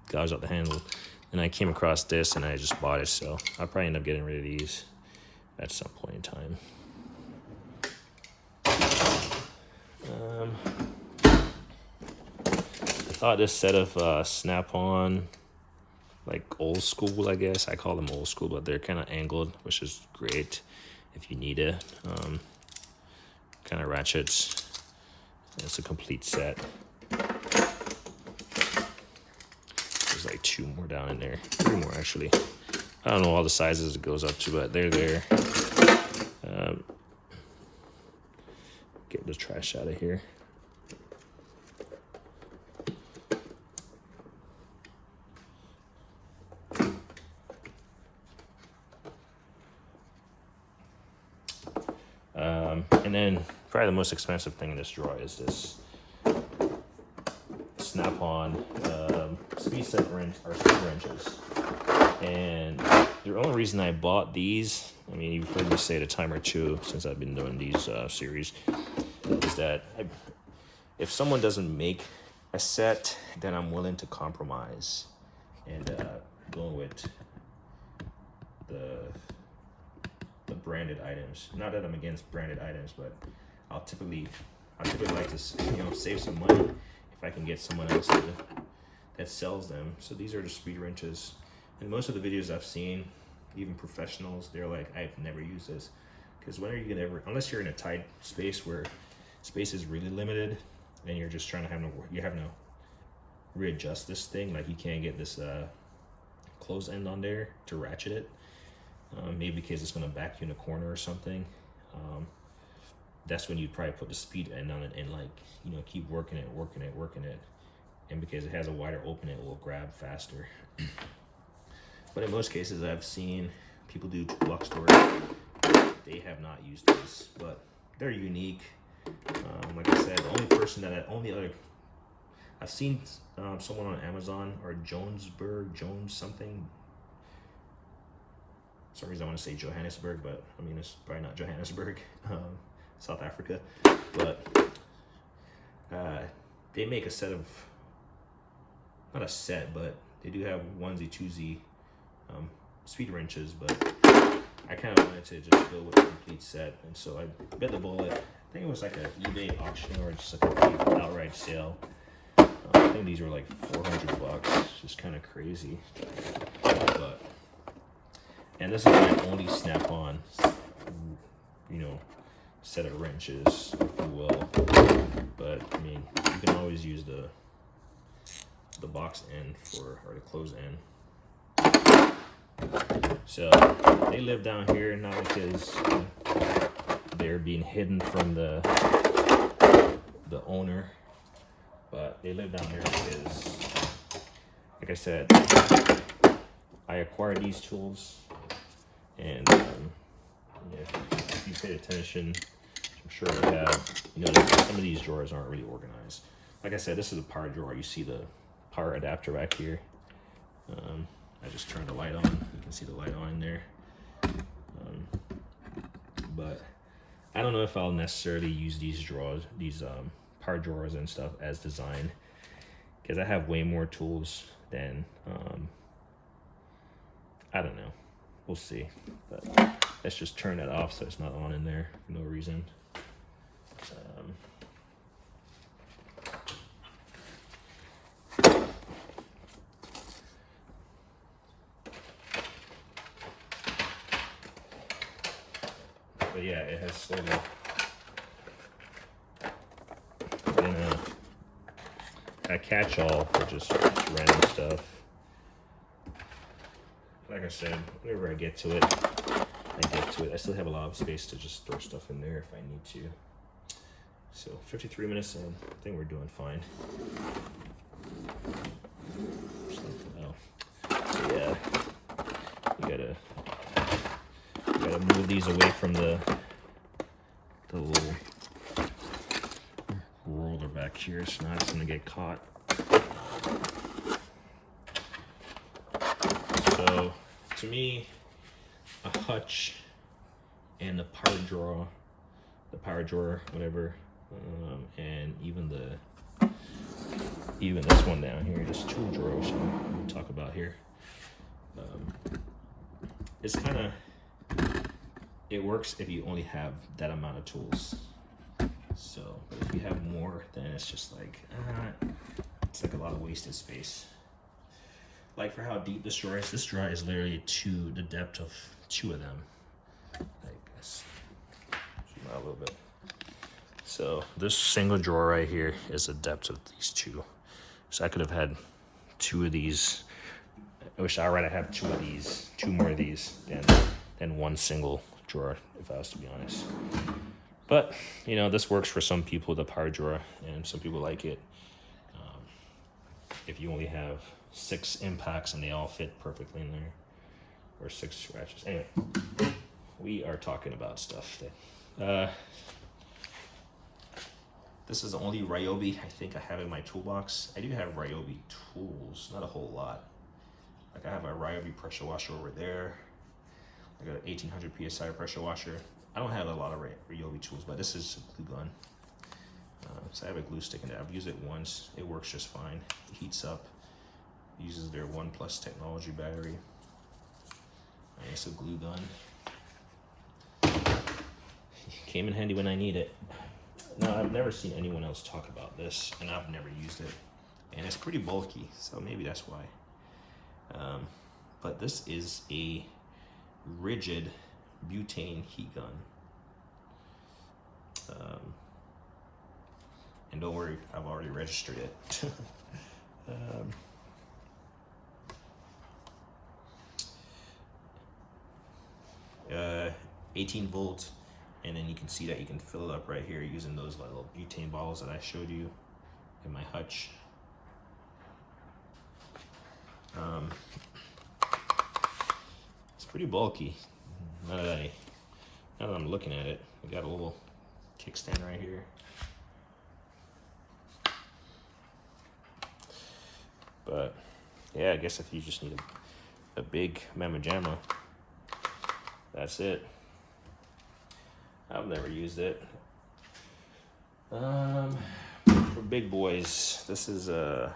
gouged out the handle. And I came across this, and I just bought it, so I'll probably end up getting rid of these at some point in time. I thought this set of Snap-on, like old school, I guess. I call them old school, but they're kind of angled, which is great if you need it. Kind of ratchets. It's a complete set. There's like 2 more down in there. 3 more, actually. I don't know all the sizes it goes up to, but they're there. Get the trash out of here. And then probably the most expensive thing in this drawer is this Snap-on speed set wrench or speed wrenches. And the only reason I bought these, I mean, you've heard me say it a time or two since I've been doing these series, is that if someone doesn't make a set, then I'm willing to compromise and go with the branded items. Not that I'm against branded items, but I typically like to save some money if I can get someone else that sells them. So these are the speed wrenches. And most of the videos I've seen, even professionals, they're like, I've never used this. Because when are you gonna ever, unless you're in a tight space where space is really limited and you're just trying to you're having to readjust this thing, like you can't get this close end on there to ratchet it. Maybe because it's gonna back you in a corner or something. That's when you'd probably put the speed end on it and keep working it. And because it has a wider opening, it will grab faster. But in most cases I've seen people do toolbox stores, they have not used this, but they're unique. Like I said, the only person that I've seen someone on Amazon or Jones something. For some reason I want to say Johannesburg, but I mean it's probably not Johannesburg, South Africa. But they make a set of, not a set, but they do have onesie twosie speed wrenches. But I kind of wanted to just go with a complete set, and so I bet the bullet. I think it was like an eBay auction or just like a outright sale. I think these were like $400, just kind of crazy. But and this is my only Snap-on, set of wrenches, if you will. But I mean, you can always use the box end or the close end. So they live down here not because they're being hidden from the owner, but they live down here because, like I said, I acquired these tools, and if you paid attention, I'm sure you have, some of these drawers aren't really organized. Like I said, this is a power drawer. You see the power adapter back here. I just turned the light on. You can see the light on in there. But I don't know if I'll necessarily use these drawers, these power drawers and stuff as designed, because I have way more tools than, I don't know. We'll see. But let's just turn that off so it's not on in there for no reason. But yeah, it has slowly been a catch-all for just random stuff. Like I said, whenever I get to it, I still have a lot of space to just throw stuff in there if I need to. So 53 minutes in, I think we're doing fine. So yeah, you gotta move these away from the little roller back here, so now it's gonna get caught. So to me, a hutch and the power drawer, whatever, and even this one down here, this tool drawer, which we'll talk about here. It's kind of, it works if you only have that amount of tools. So, but if you have more, then it's just like, it's like a lot of wasted space. Like for how deep this drawer is literally the depth of 2 of them. Like this. Zoom out a little bit. So this single drawer right here is the depth of these 2. So I could have had 2 of these. I wish I rather have 2 of these, 2 more of these than one single drawer, if I was to be honest. But this works for some people, the power drawer, and some people like it. If you only have 6 impacts and they all fit perfectly in there, or 6 scratches. Anyway, we are talking about stuff that This is the only Ryobi I think I have in my toolbox. I do have Ryobi tools, not a whole lot. Like I have a Ryobi pressure washer over there. I got an 1800 PSI pressure washer. I don't have a lot of Ryobi tools, but this is a glue gun. So I have a glue stick in there. I've used it once. It works just fine. It heats up. It uses their OnePlus technology battery. And it's a glue gun. Came in handy when I need it. Now, I've never seen anyone else talk about this, and I've never used it. And it's pretty bulky, so maybe that's why. But this is a rigid butane heat gun. And don't worry, I've already registered it. 18 volts, and then you can see that you can fill it up right here using those little butane bottles that I showed you in my hutch. It's pretty bulky. Now that I'm looking at it, I got a little kickstand right here. But yeah, I guess if you just need a big Mamma Jamma, that's it. I've never used it. For big boys, this is the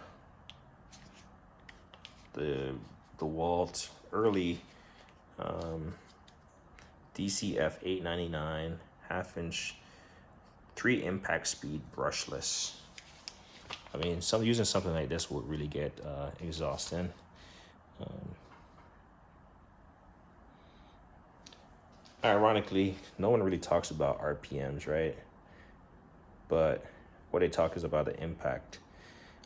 Walt early DCF 899 half-inch 3 impact speed brushless. I mean, using something like this would really get exhausting. Ironically, no one really talks about RPMs, right? But what they talk is about the impact,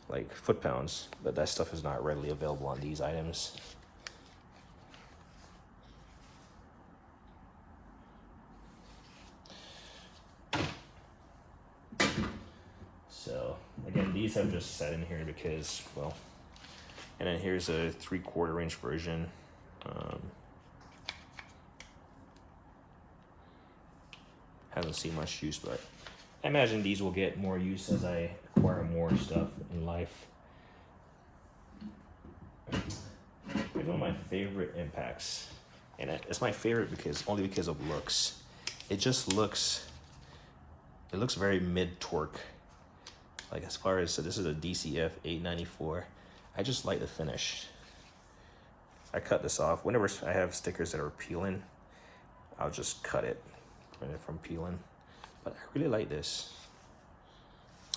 like foot-pounds, but that stuff is not readily available on these items. So again, these have just sat in here because, well, and then here's a 3/4 inch version. Hasn't seen much use, but I imagine these will get more use as I acquire more stuff in life. Here's one of my favorite impacts, and it's my favorite only because of looks. It looks very mid torque. Like as far as, so this is a DCF 894. I just like the finish. I cut this off. Whenever I have stickers that are peeling, I'll just cut it, prevent it from peeling. But I really like this.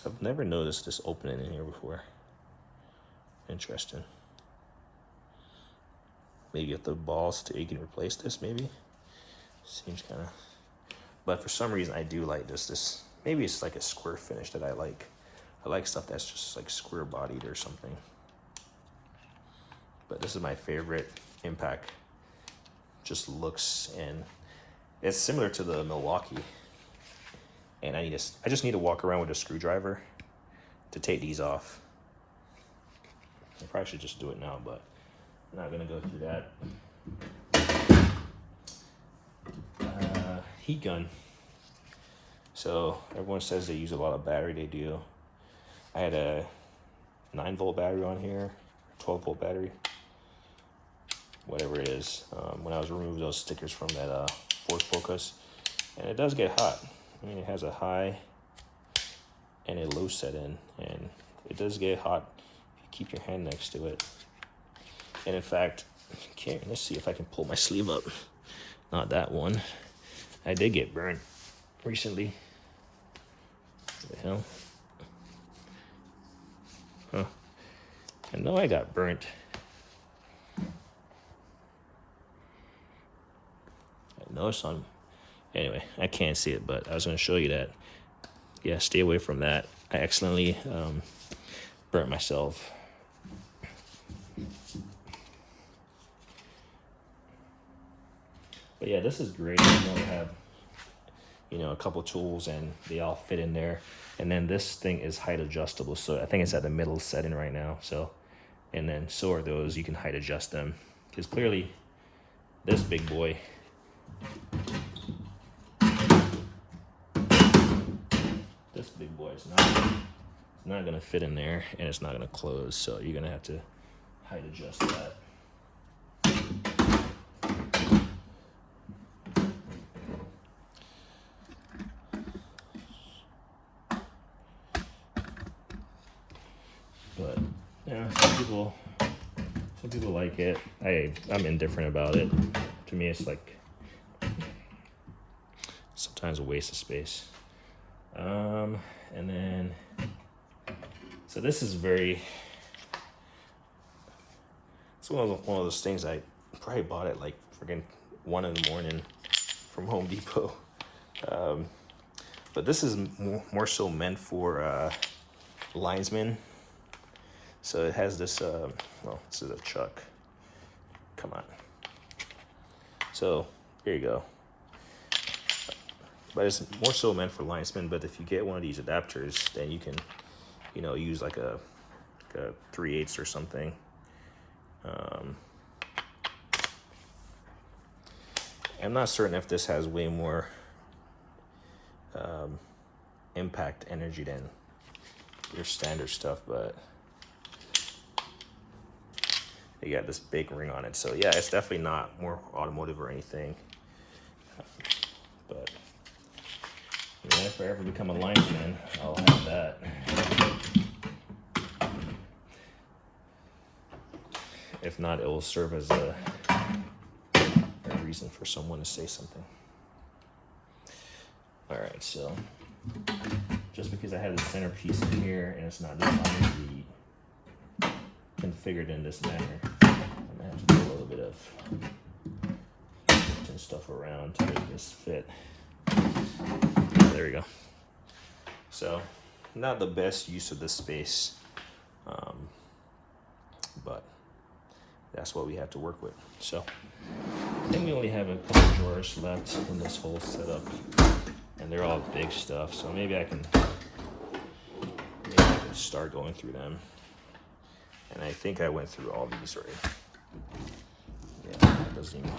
I've never noticed this opening in here before. Interesting. Maybe if the balls you can replace this, maybe. Seems kind of, but for some reason I do like this. Maybe it's like a square finish that I like. I like stuff that's just like square bodied or something. But this is my favorite impact. Just looks, and it's similar to the Milwaukee. And I just need to walk around with a screwdriver to take these off. I probably should just do it now, but I'm not gonna go through that. Heat gun. So everyone says they use a lot of battery. They do. I had a 9-volt battery on here, 12-volt battery, whatever it is. When I was removing those stickers from that Ford Focus, and it does get hot. I mean, it has a high and a low setting, and it does get hot if you keep your hand next to it. And in fact, let's see if I can pull my sleeve up. Not that one. I did get burned recently. What the hell? Huh. I know I got burnt. I know it's on. Anyway, I can't see it, but I was going to show you that. Yeah, stay away from that. I accidentally burnt myself. But yeah, this is great. You only have, a couple tools, and they all fit in there. And then this thing is height adjustable, so I think it's at the middle setting right now. So, and then so are those. You can height adjust them, because clearly this big boy this big boy is not gonna fit in there, and it's not gonna close. So you're gonna have to height adjust that. But yeah, some people like it. I'm indifferent about it. To me, it's like sometimes a waste of space. And then, so this is it's one of those things I probably bought at like freaking 1 a.m. from Home Depot. But this is more so meant for linesmen. So it has this, well, this is a chuck. Come on. So here you go. But it's more so meant for linesmen. But if you get one of these adapters, then you can, use like a 3/8 or something. I'm not certain if this has way more impact energy than your standard stuff, but you got this big ring on it. So yeah, it's definitely not more automotive or anything. But if I ever become a linesman, I'll have that. If not, it will serve as a reason for someone to say something. All right, so just because I have the centerpiece in here and it's not designed to be configured in this manner, I'm gonna have to do a little bit of stuff around to make this fit. There we go. So, not the best use of this space, but that's what we have to work with. So, I think we only have a couple drawers left in this whole setup, and they're all big stuff. So maybe I can start going through them. And I think I went through all these already. Yeah, that doesn't even.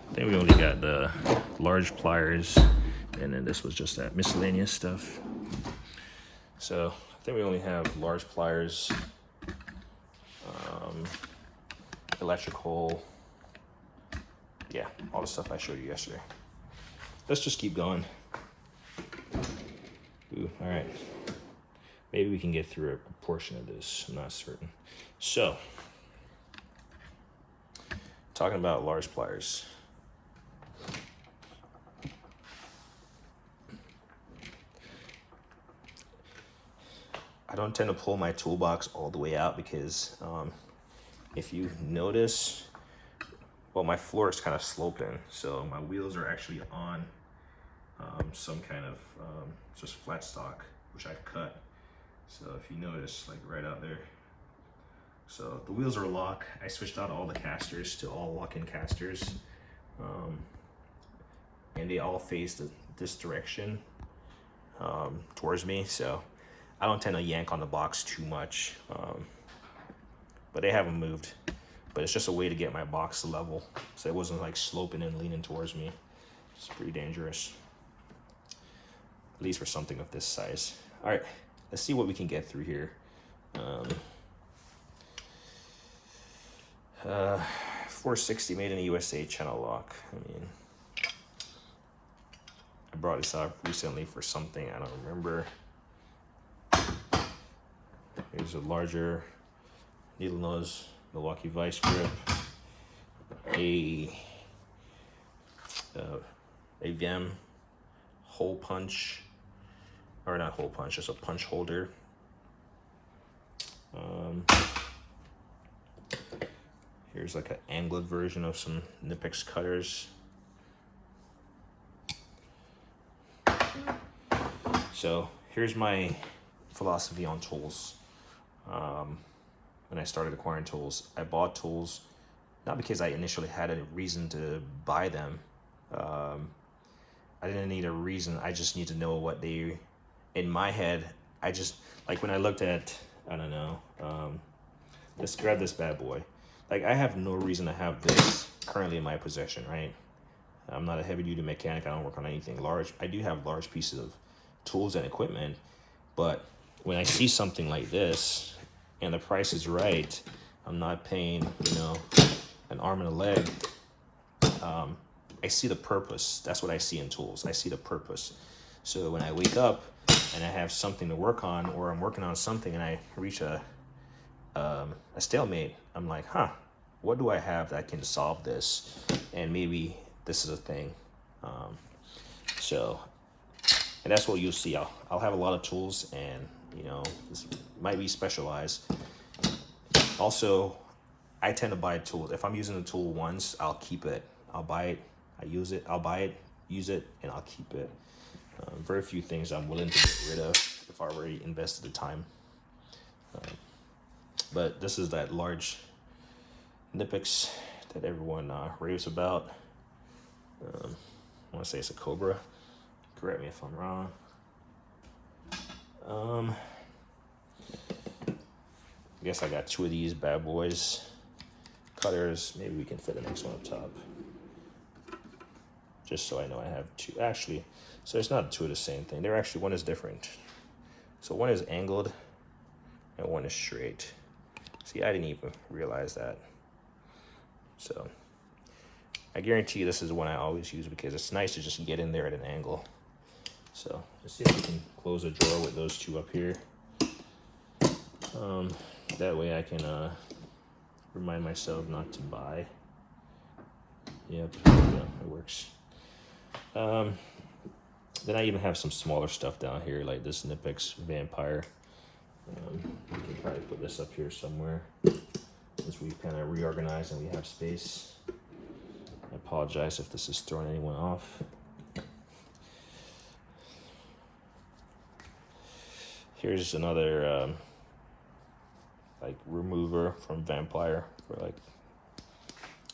I think we only got the large pliers, and then this was just that miscellaneous stuff. So I think we only have large pliers, electrical, yeah, all the stuff I showed you yesterday. Let's just keep going. Ooh, all right. Maybe we can get through a portion of this. I'm not certain. So, talking about large pliers. I don't tend to pull my toolbox all the way out because if you notice, well, my floor is kind of sloping, so my wheels are actually on some kind of just flat stock, which I've cut. So if you notice, like right out there, so the wheels are lock. I switched out all the casters to all lock-in casters, and they all face this direction towards me. So I don't tend to yank on the box too much, but they haven't moved. But it's just a way to get my box level, so it wasn't like sloping and leaning towards me. It's pretty dangerous, at least for something of this size. All right, let's see what we can get through here. 460 made in the USA channel lock. I mean, I brought this up recently for something, I don't remember. Here's a larger needle nose Milwaukee Vice grip, a VEM hole punch, or not hole punch, just a punch holder. Here's like an angled version of some Knipex cutters. So here's my philosophy on tools. When I started acquiring tools, I bought tools not because I initially had a reason to buy them. I didn't need a reason. I just need to know what they, in my head, I just, like when I looked at, I don't know, let's grab this bad boy. Like I have no reason to have this currently in my possession, right? I'm not a heavy duty mechanic. I don't work on anything large. I do have large pieces of tools and equipment, but when I see something like this and the price is right, I'm not paying, you know, an arm and a leg. I see the purpose. That's what I see in tools. I see the purpose. So when I wake up and I have something to work on, or I'm working on something and I reach a stalemate, I'm like, huh, what do I have that can solve this? And maybe this is a thing. And that's what you'll see. I'll have a lot of tools, and you know, this might be specialized. Also, I tend to buy tools. If I'm using a tool once, I'll keep it. I'll buy it, I use it, I'll buy it, use it, and I'll keep it. Very few things I'm willing to get rid of if I already invested the time. But this is that large Knipex that everyone raves about. I want to say it's a Cobra. Correct me if I'm wrong. I guess I got 2 of these bad boys. Cutters, maybe we can fit the next one up top. Just so I know I have 2. Actually, so it's not 2 of the same thing. They're actually, one is different. So one is angled and one is straight. See, I didn't even realize that. So I guarantee this is one I always use because it's nice to just get in there at an angle. So let's see if we can close a drawer with those 2 up here. That way I can remind myself not to buy. Yep, yeah, it works. Then I even have some smaller stuff down here, like this Knipex Vampire. We can probably put this up here somewhere since we've kind of reorganized and we have space. I apologize if this is throwing anyone off. Here's another like remover from Vampire for like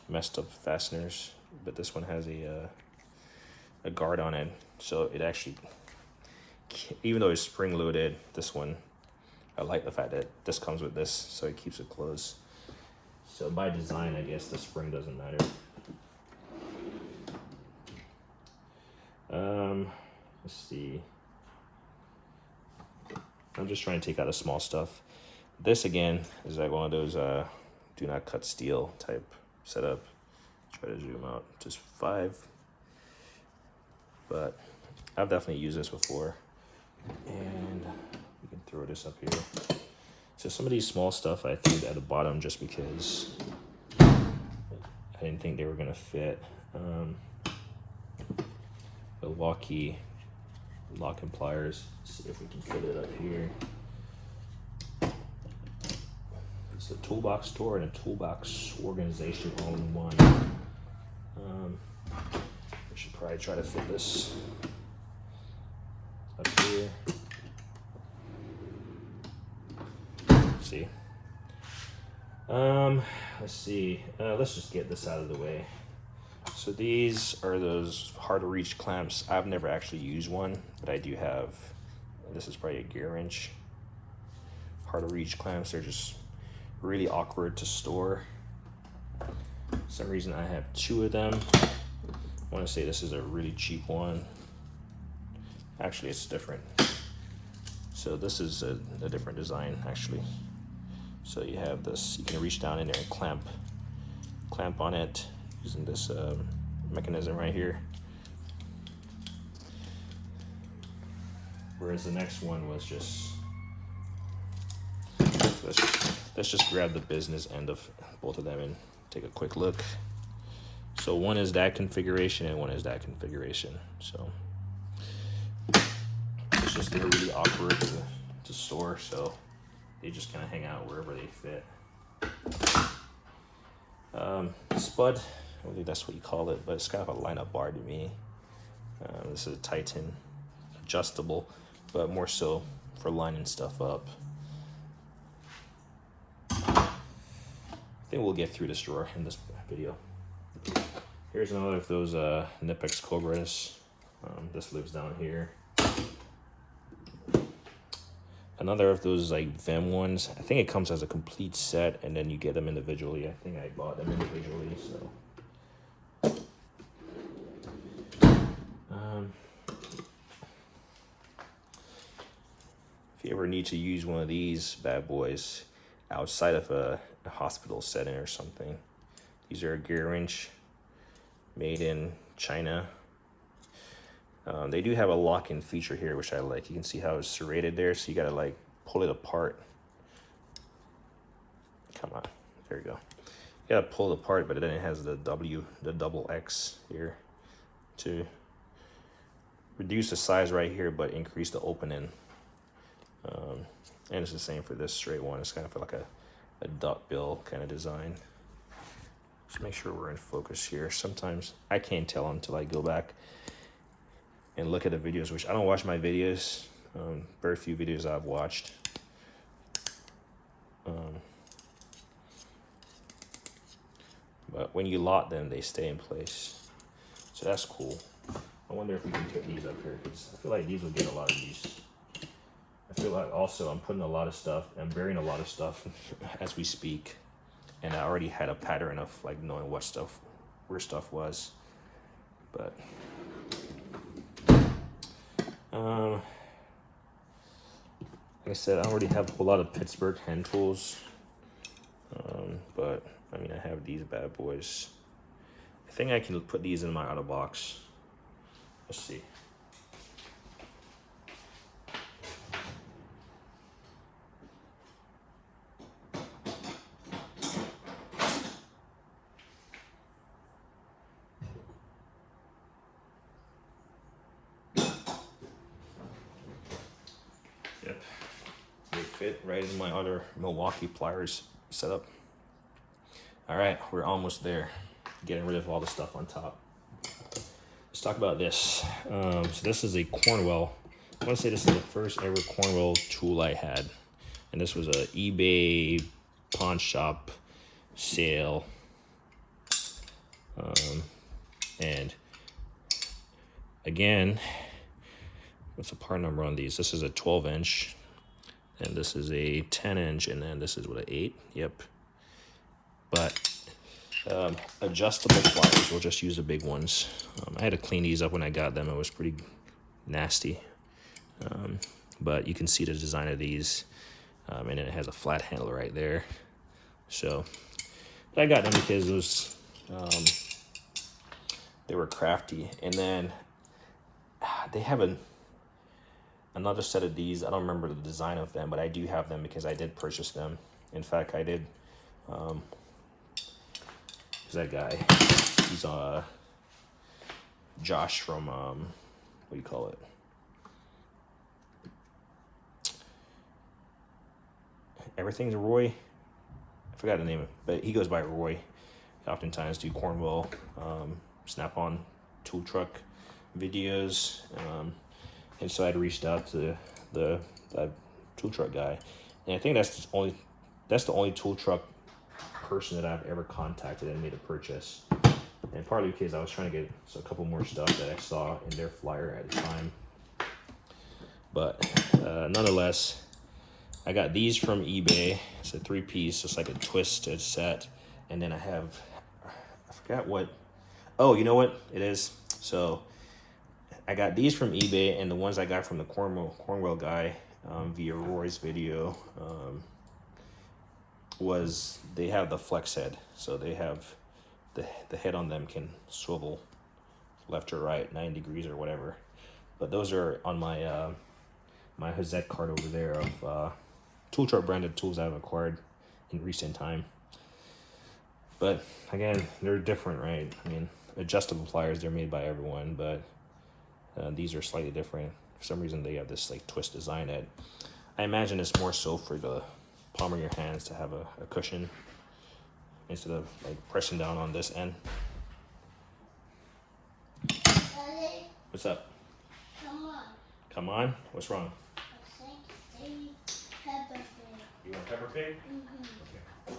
messed up fasteners, but this one has a guard on it, so it actually, even though it's spring loaded, this one, I like the fact that this comes with this, so it keeps it closed. So by design, I guess the spring doesn't matter. Let's see. I'm just trying to take out the small stuff. This again is like one of those do not cut steel type setup. Try to zoom out, just 5. But I've definitely used this before. And we can throw this up here. So some of these small stuff I threw at the bottom just because I didn't think they were gonna fit. Milwaukee lock and pliers. Let's see if we can fit it up here. It's a toolbox store and a toolbox organization all in one. I should probably try to fit this up here. See. Let's see. Let's just get this out of the way. So these are those hard to reach clamps. I've never actually used one, but I do have. This is probably a gear wrench. Hard to reach clamps. They're just really awkward to store. For some reason I have 2 of them. I want to say this is a really cheap one. Actually, it's different. So this is a different design actually. So you have this, you can reach down in there and clamp on it using this mechanism right here. Whereas the next one was just, let's just grab the business end of both of them and take a quick look. So one is that configuration and one is that configuration. So it's just, they're really awkward to store, so they just kind of hang out wherever they fit. Spud, I believe that's what you call it, but it's kind of a lineup bar to me. This is a Titan, adjustable, but more so for lining stuff up. I think we'll get through this drawer in this video. Here's another of those Knipex Cobras. This lives down here. Another of those like Vim ones. I think it comes as a complete set and then you get them individually. I think I bought them individually, so. if you ever need to use one of these bad boys outside of a hospital setting or something, these are a gear wrench made in China. They do have a lock-in feature here, which I like. You can see how it's serrated there, so you gotta like pull it apart. Come on, there you go. You gotta pull it apart, but then it has the double X here to reduce the size right here, but increase the opening. And it's the same for this straight one. It's kind of like a duck bill kind of design. Just make sure we're in focus here. Sometimes I can't tell until I go back and look at the videos, which I don't watch my videos. Very few videos I've watched. But when you lock them, they stay in place. So that's cool. I wonder if we can put these up here, because I feel like these will get a lot of use. I feel like also I'm putting a lot of stuff, I'm burying a lot of stuff as we speak. And I already had a pattern of like knowing where stuff was. But like I said, I already have a whole lot of Pittsburgh hand tools. But I mean, I have these bad boys. I think I can put these in my outer box. Let's see. Yep, they fit right in my other Milwaukee pliers setup. All right, we're almost there. Getting rid of all the stuff on top. Let's talk about this. So this is a Cornwell. I want to say this is the first ever Cornwell tool I had. And this was a eBay pawn shop sale. And again, what's the part number on these? This is a 12-inch. And this is a 10-inch. And then this is what, an 8? Yep. But adjustable pliers, we'll just use the big ones. I had to clean these up when I got them. It was pretty nasty. But you can see the design of these. And then it has a flat handle right there. So, but I got them because it was, they were crafty. And then they have another set of these. I don't remember the design of them, but I do have them because I did purchase them. In fact, I did. That guy, he's Josh from what do you call it? Everything's Roy. I forgot the name, but he goes by Roy. I oftentimes do Cornwell, Snap-on tool truck videos, and so I'd reached out to the tool truck guy, and I think that's the only tool truck person that I've ever contacted and made a purchase. And partly because I was trying to get a couple more stuff that I saw in their flyer at the time. But nonetheless, I got these from eBay. It's a 3-piece, it's like a twisted set. And then I forgot what, oh, you know what it is? So I got these from eBay, and the ones I got from the Cornwell guy via Roy's video, was they have the flex head, so they have the head on them can swivel left or right 9 degrees or whatever. But those are on my my Hazette card over there of tool truck branded tools I've acquired in recent time. But again, they're different, right? I mean, adjustable pliers, they're made by everyone, but these are slightly different. For some reason, they have this like twist design that I imagine it's more so for the palm of your hands to have a cushion instead of like pressing down on this end. Daddy, What's up? come on. Come on? What's wrong? I think Peppa Pig. You want Peppa Pig? Mm-hmm. Okay.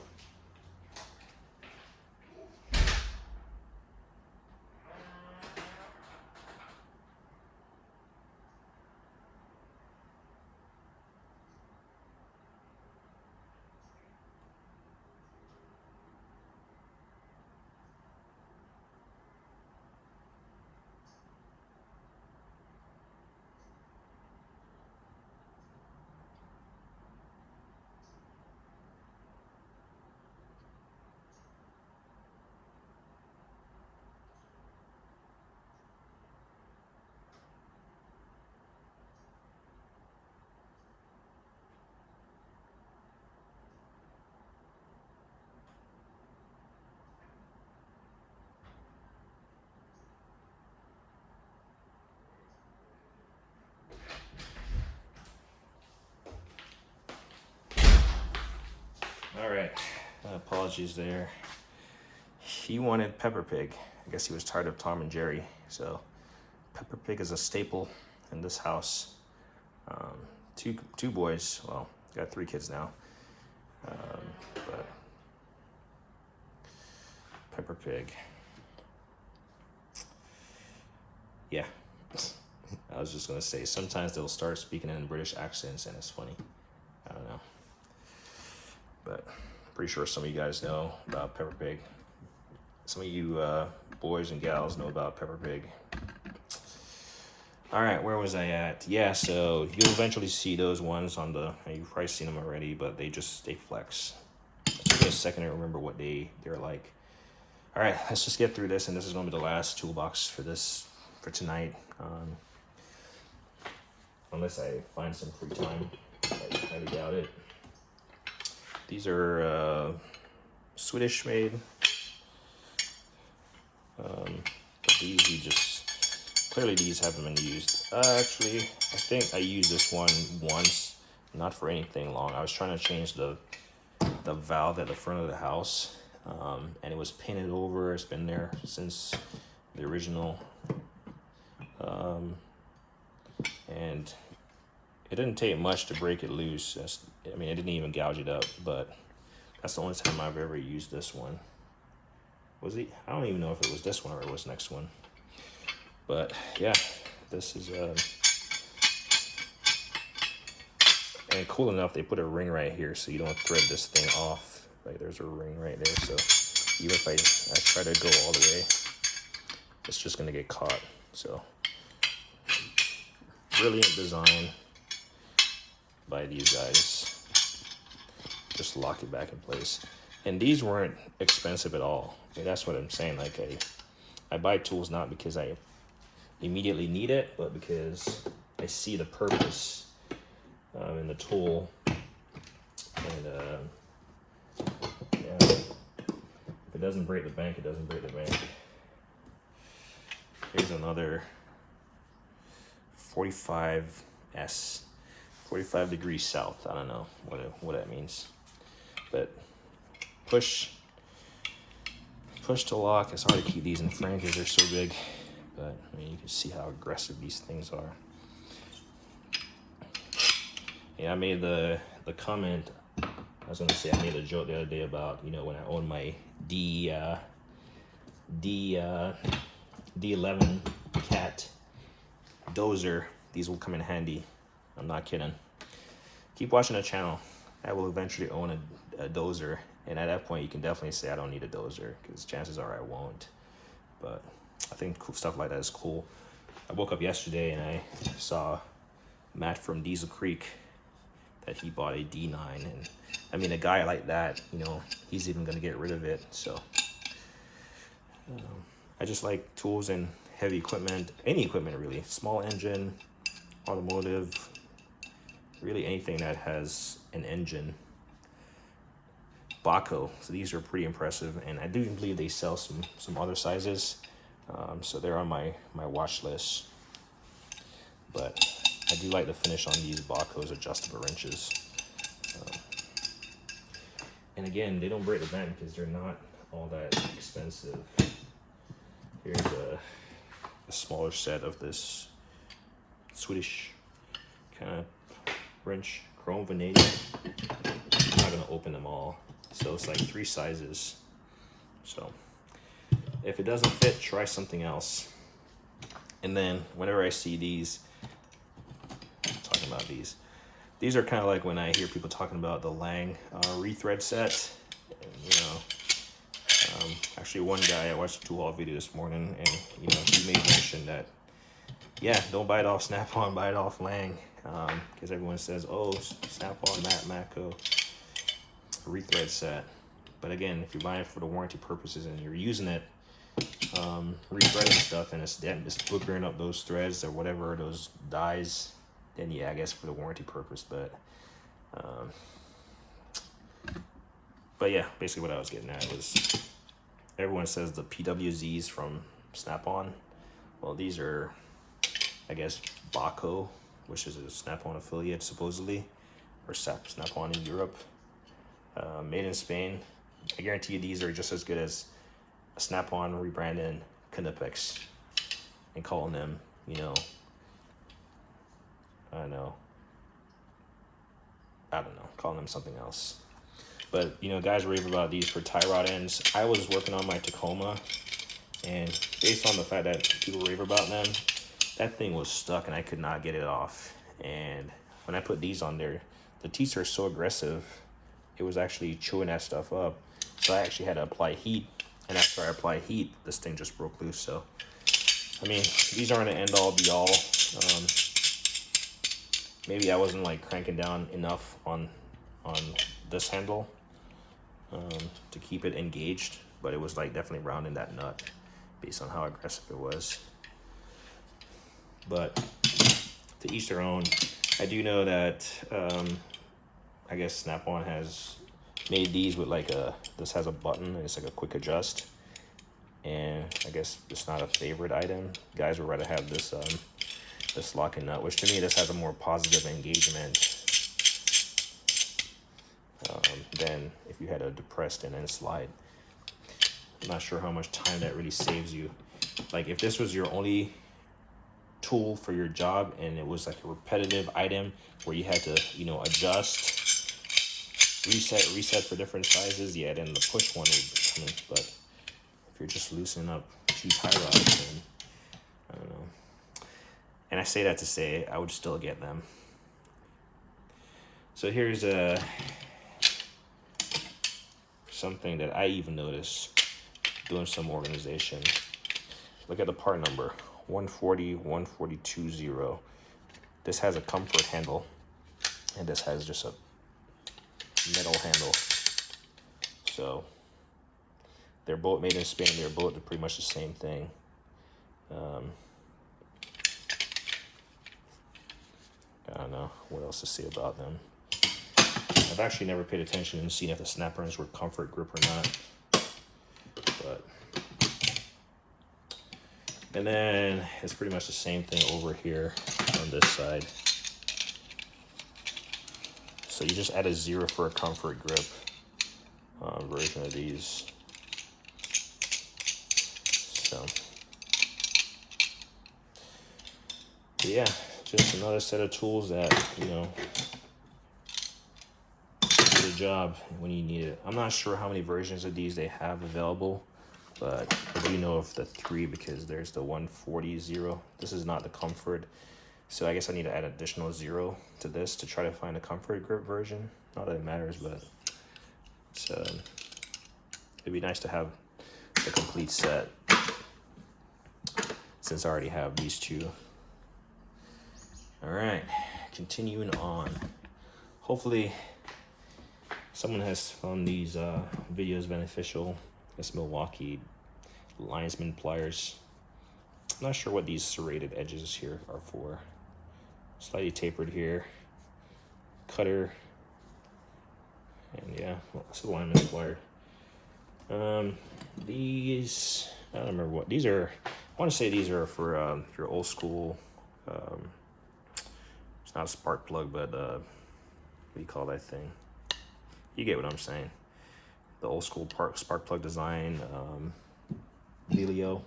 All right, apologies there. He wanted Peppa Pig. I guess he was tired of Tom and Jerry. So Peppa Pig is a staple in this house. Two boys. Well, got 3 kids now. But Peppa Pig. Yeah. I was just gonna say, sometimes they'll start speaking in British accents and it's funny. I don't know. But pretty sure some of you guys know about Peppa Pig. Some of you boys and gals know about Peppa Pig. All right, where was I at? Yeah, so you'll eventually see those ones on the, you've probably seen them already, but they flex. It took me a second to remember what they're like. All right, let's just get through this, and this is gonna be the last toolbox for tonight. Unless I find some free time, I highly doubt it. These are Swedish made. But these haven't been used. Actually, I think I used this one once, not for anything long. I was trying to change the valve at the front of the house, and it was painted over. It's been there since the original, and it didn't take much to break it loose. I mean, it didn't even gouge it up, but that's the only time I've ever used this one. Was it? I don't even know if it was this one or it was next one. But yeah, this is and cool enough, they put a ring right here so you don't thread this thing off. Like, there's a ring right there, so even if I try to go all the way, it's just gonna get caught. So brilliant design by these guys. Just lock it back in place. And these weren't expensive at all. I mean, that's what I'm saying. Like, I buy tools not because I immediately need it, but because I see the purpose in the tool. And yeah, if it doesn't break the bank, it doesn't break the bank. Here's another 45S, 45 degrees south. I don't know what that means, but push to lock. It's hard to keep these in frame because they're so big, but I mean, you can see how aggressive these things are. Yeah, I made the comment. I was gonna say, I made a joke the other day about, you know, when I owned my D11 cat dozer, these will come in handy. I'm not kidding. Keep watching the channel. I will eventually own a dozer, and at that point you can definitely say I don't need a dozer, because chances are I won't. But I think cool stuff like that is cool. I woke up yesterday and I saw Matt from Diesel Creek that he bought a D9, and I mean, a guy like that, you know, he's even gonna get rid of it. So I just like tools and heavy equipment, any equipment really, small engine, automotive, really anything that has an engine. Baco, so these are pretty impressive, and I do believe they sell some other sizes, so they're on my watch list. But I do like the finish on these Baco's adjustable wrenches, and again, they don't break the bank because they're not all that expensive. Here's a smaller set of this Swedish kind of wrench, chrome vanadium. I'm not gonna open them all, so it's like 3 sizes. So if it doesn't fit, try something else. And then whenever I see these, talking about these are kind of like when I hear people talking about the Lang rethread set. And, you know, actually one guy, I watched a tool haul video this morning, and you know, he made mention that, yeah, don't buy it off Snap-on, buy it off Lang, because everyone says, oh, Snap-on, Matco rethread set. But again, if you're buying it for the warranty purposes and you're using it, rethreading stuff, and it's bookering up those threads or whatever, those dies, then yeah, I guess for the warranty purpose. But yeah, basically what I was getting at was, everyone says the PWZs from Snap-on. Well, these are, I guess, Baco, which is a Snap-on affiliate supposedly, or Snap-on in Europe. made in Spain. I guarantee you these are just as good as Snap-on rebranding Knipex and calling them, you know, I don't know, calling them something else. But, you know, guys rave about these for tie rod ends. I was working on my Tacoma, and based on the fact that people rave about them, that thing was stuck and I could not get it off. And when I put these on there, the teeth are so aggressive, it was actually chewing that stuff up. So I actually had to apply heat, and after I applied heat, this thing just broke loose. So, I mean, these aren't an end all be all. Maybe I wasn't like cranking down enough on this handle to keep it engaged, but it was like definitely rounding that nut based on how aggressive it was. But to each their own. I do know that I guess Snap-on has made these with like this has a button and it's like a quick adjust, and I guess it's not a favorite item. Guys would rather have this this lock and nut, which to me this has a more positive engagement than if you had a depressed and then slide. I'm not sure how much time that really saves you. Like if this was your only tool for your job and it was like a repetitive item where you had to, you know, adjust, reset for different sizes, yeah, then the push one would be coming. But if you're just loosening up two tie rods, then I don't know. And I say that to say I would still get them. So here's something that I even noticed doing some organization. Look at the part number 140-142-0. This has a comfort handle, and this has just a metal handle. So they're both made in Spain. They're both pretty much the same thing. I don't know what else to say about them. I've actually never paid attention and seen if the snap-ons were comfort grip or not. But and then it's pretty much the same thing over here on this side. So you just add a 0 for a comfort grip version of these. So yeah, just another set of tools that, you know, do the job when you need it. I'm not sure how many versions of these they have available, but I do know of the 3 because there's the 140-0. This is not the comfort, so I guess I need to add an additional 0 to this to try to find a comfort grip version. Not that it matters, but so it'd be nice to have the complete set since I already have these two. All right, continuing on. Hopefully someone has found these videos beneficial. This Milwaukee Linesman pliers. I'm not sure what these serrated edges here are for. Slightly tapered here. Cutter. And yeah, well, it's a lineman plier. These, I don't remember what these are. I want to say these are for your old school. It's not a spark plug, but what do you call that thing? You get what I'm saying. The old school spark plug design, Lelio.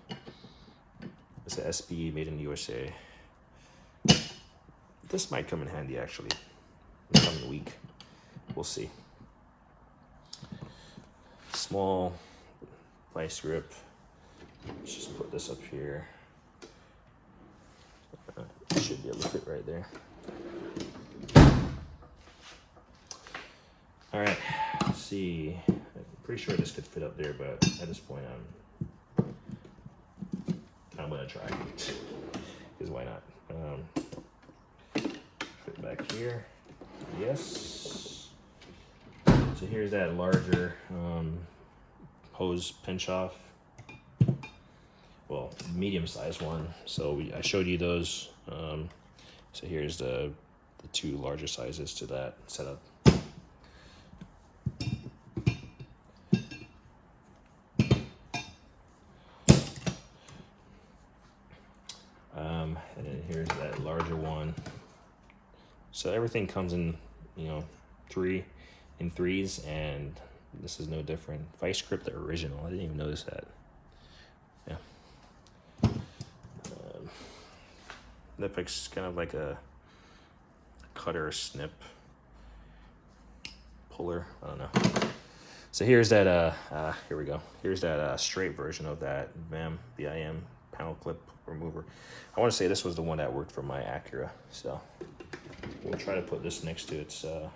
It's an SB made in the USA. This might come in handy actually in the coming week. We'll see. Small vice grip. Let's just put this up here. Should be able to fit right there. All right, let's see. I'm pretty sure this could fit up there, but at this point, I'm gonna try. Because why not? Fit back here. Yes. So here's that larger hose pinch off. Well, medium-sized one. So I showed you those. So here's the 2 larger sizes to that setup. And then here's that larger one. So everything comes in, you know, 3. in threes, and this is no different. Vice Grip, the original. I didn't even notice that. Yeah. Knipic's kind of like a cutter snip puller. I don't know. So here's that. Here we go. Here's that straight version of that VIM panel clip remover. I want to say this was the one that worked for my Acura. So we'll try to put this next to its. I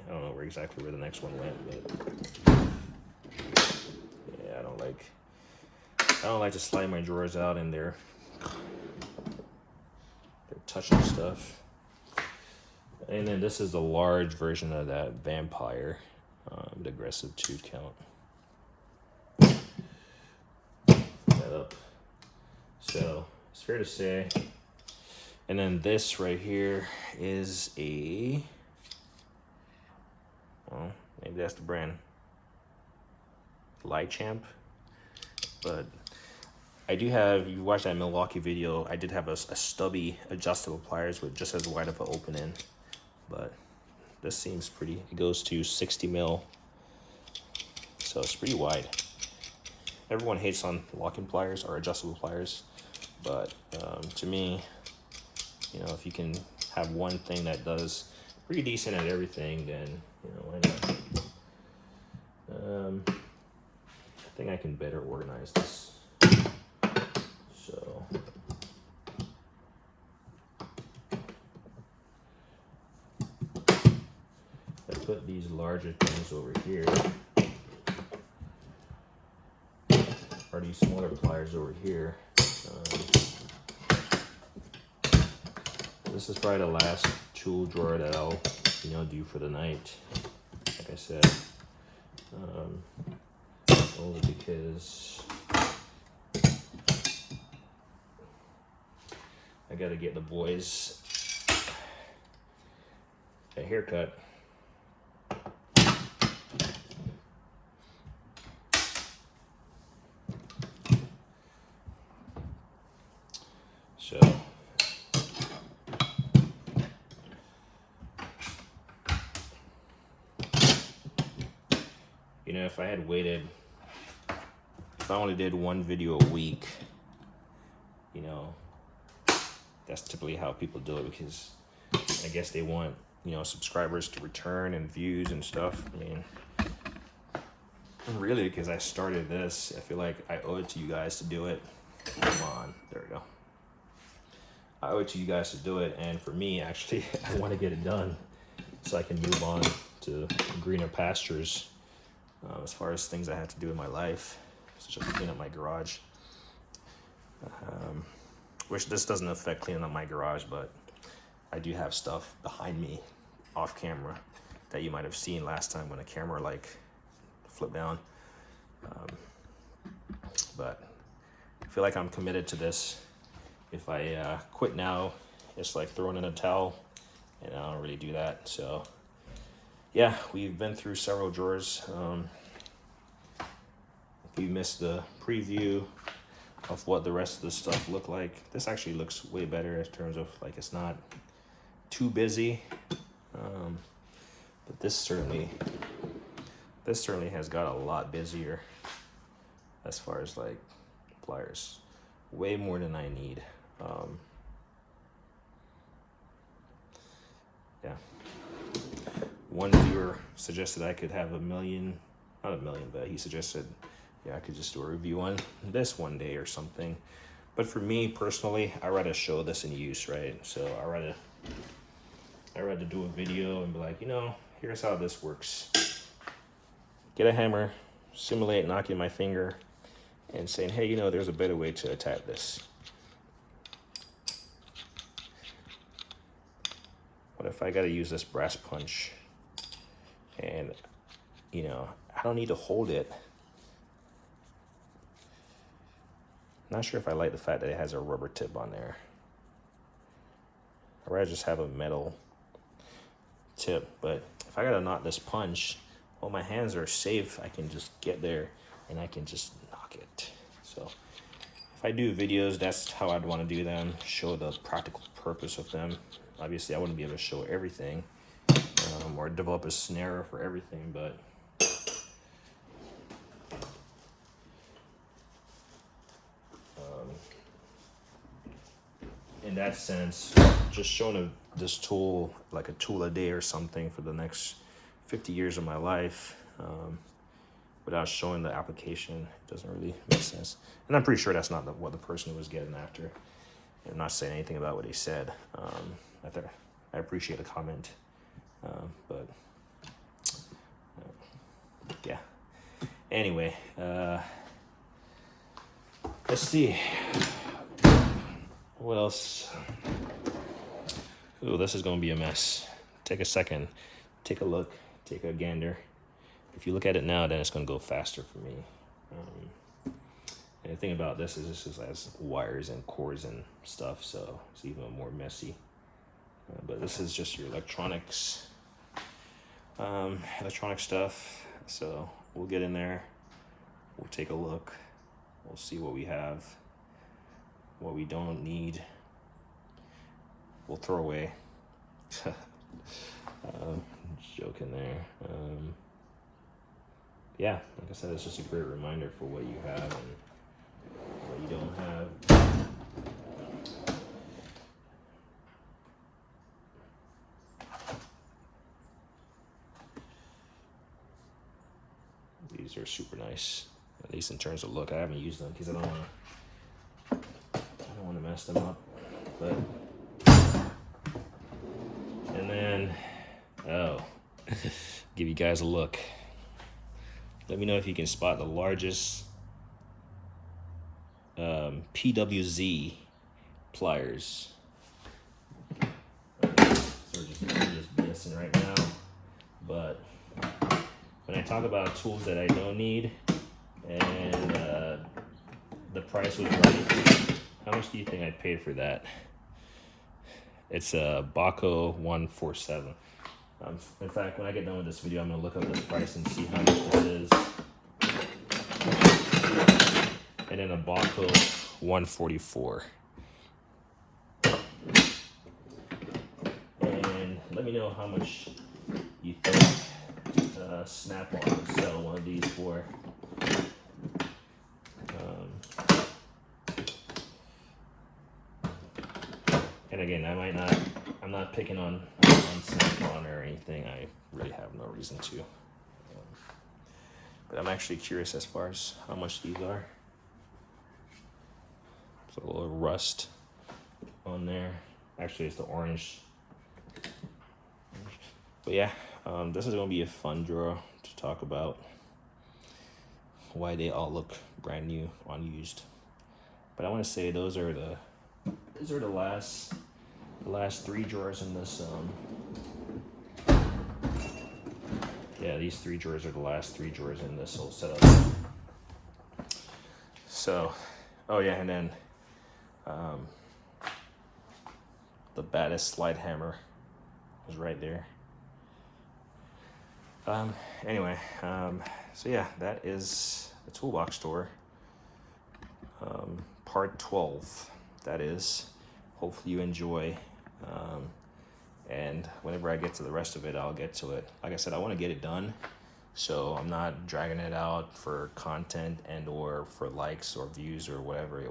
don't know exactly where the next one went, but yeah, I don't like to slide my drawers out and they're touching stuff. And then this is the large version of that Vampire, the aggressive tooth count. Put that up. So it's fair to say. And then this right here is a, well, maybe that's the brand, Lightchamp. But I do have, you watched that Milwaukee video, I did have a stubby adjustable pliers with just as wide of an opening. But this seems pretty, it goes to 60 mil. So it's pretty wide. Everyone hates on locking pliers or adjustable pliers. But to me, you know, if you can have one thing that does pretty decent at everything, then, you know, why not? I think I can better organize this. So I put these larger things over here, or these smaller pliers over here. This is probably the last tool drawer that I'll, you know, do for the night. Like I said, only because I gotta get the boys a haircut. So you know, if I had waited, if I only did one video a week, you know, that's typically how people do it, because I guess they want, you know, subscribers to return and views and stuff. I mean, really, because I started this, I feel like I owe it to you guys to do it. Come on, there we go. I owe it to you guys to do it, and for me, actually, I want to get it done so I can move on to greener pastures as far as things I have to do in my life, such as clean up my garage. Which this doesn't affect cleaning up my garage, but I do have stuff behind me off camera that you might have seen last time when the camera like flipped down. But I feel like I'm committed to this. If I quit now, it's like throwing in a towel, and I don't really do that. So yeah, we've been through several drawers. If you missed the preview of what the rest of the stuff looked like, this actually looks way better in terms of like it's not too busy. But this certainly has got a lot busier as far as like pliers, way more than I need. Yeah. One viewer suggested I could have not a million, but he suggested, yeah, I could just do a review on this one day or something. But for me personally, I rather show this in use, right? So I rather do a video and be like, you know, here's how this works. Get a hammer, simulate knocking my finger, and saying, hey, you know, there's a better way to attack this. What if I gotta use this brass punch and, you know, I don't need to hold it. Not sure if I like the fact that it has a rubber tip on there. I'd rather just have a metal tip, but if I gotta knock this punch, well, my hands are safe. I can just get there and I can just knock it. So if I do videos, that's how I'd want to do them, show the practical purpose of them. Obviously, I wouldn't be able to show everything or develop a scenario for everything, but in that sense, just showing this tool, like a tool a day or something for the next 50 years of my life, without showing the application, doesn't really make sense. And I'm pretty sure that's not what the person was getting after. I'm not saying anything about what he said. I appreciate the comment, but yeah. Anyway, let's see. What else? Ooh, this is gonna be a mess. Take a second, take a look, take a gander. If you look at it now, then it's gonna go faster for me. And the thing about this is has wires and cords and stuff, so it's even more messy. But this is just your electronics, electronic stuff. So we'll get in there, we'll take a look, we'll see what we have. What we don't need, we'll throw away. Joking there. Yeah, like I said, it's just a great reminder for what you have and what you don't have. These are super nice, at least in terms of look. I haven't used them because I don't want to mess them up, but and then give you guys a look. Let me know if you can spot the largest PWZ pliers. So we're just BSing right now, but when I talk about tools that I don't need and the price was right, how much do you think I paid for that? It's a Baco 147. In fact, when I get done with this video, I'm gonna look up this price and see how much this is. And then a Baco 144. And let me know how much you think Snap-on would sell one of these for. And again, I'm not picking on Snap-on or anything. I really have no reason to. But I'm actually curious as far as how much these are. So a little rust on there. Actually, it's the orange. But yeah, this is gonna be a fun drawer to talk about. Why they all look brand new, unused. But I want to say those are the last three drawers in this. Yeah, these three drawers are the last three drawers in this whole setup. So, oh yeah, and then the baddest slide hammer is right there. Anyway, so yeah, that is the toolbox store. Part 12, that is. Hopefully you enjoy. And whenever I get to the rest of it, I'll get to it. Like I said, I want to get it done, so I'm not dragging it out for content and or for likes or views or whatever. It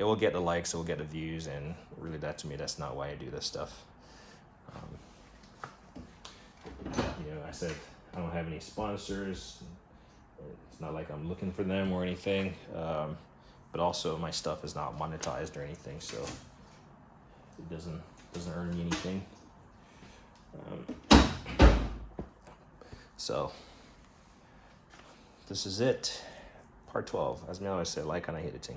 will get the likes, it will get the views, and really, that to me, that's not why I do this stuff. I said I don't have any sponsors. It's not like I'm looking for them or anything. But also my stuff is not monetized or anything, so it doesn't earn me anything. So this is it, part 12. As me always say, like and I hate it.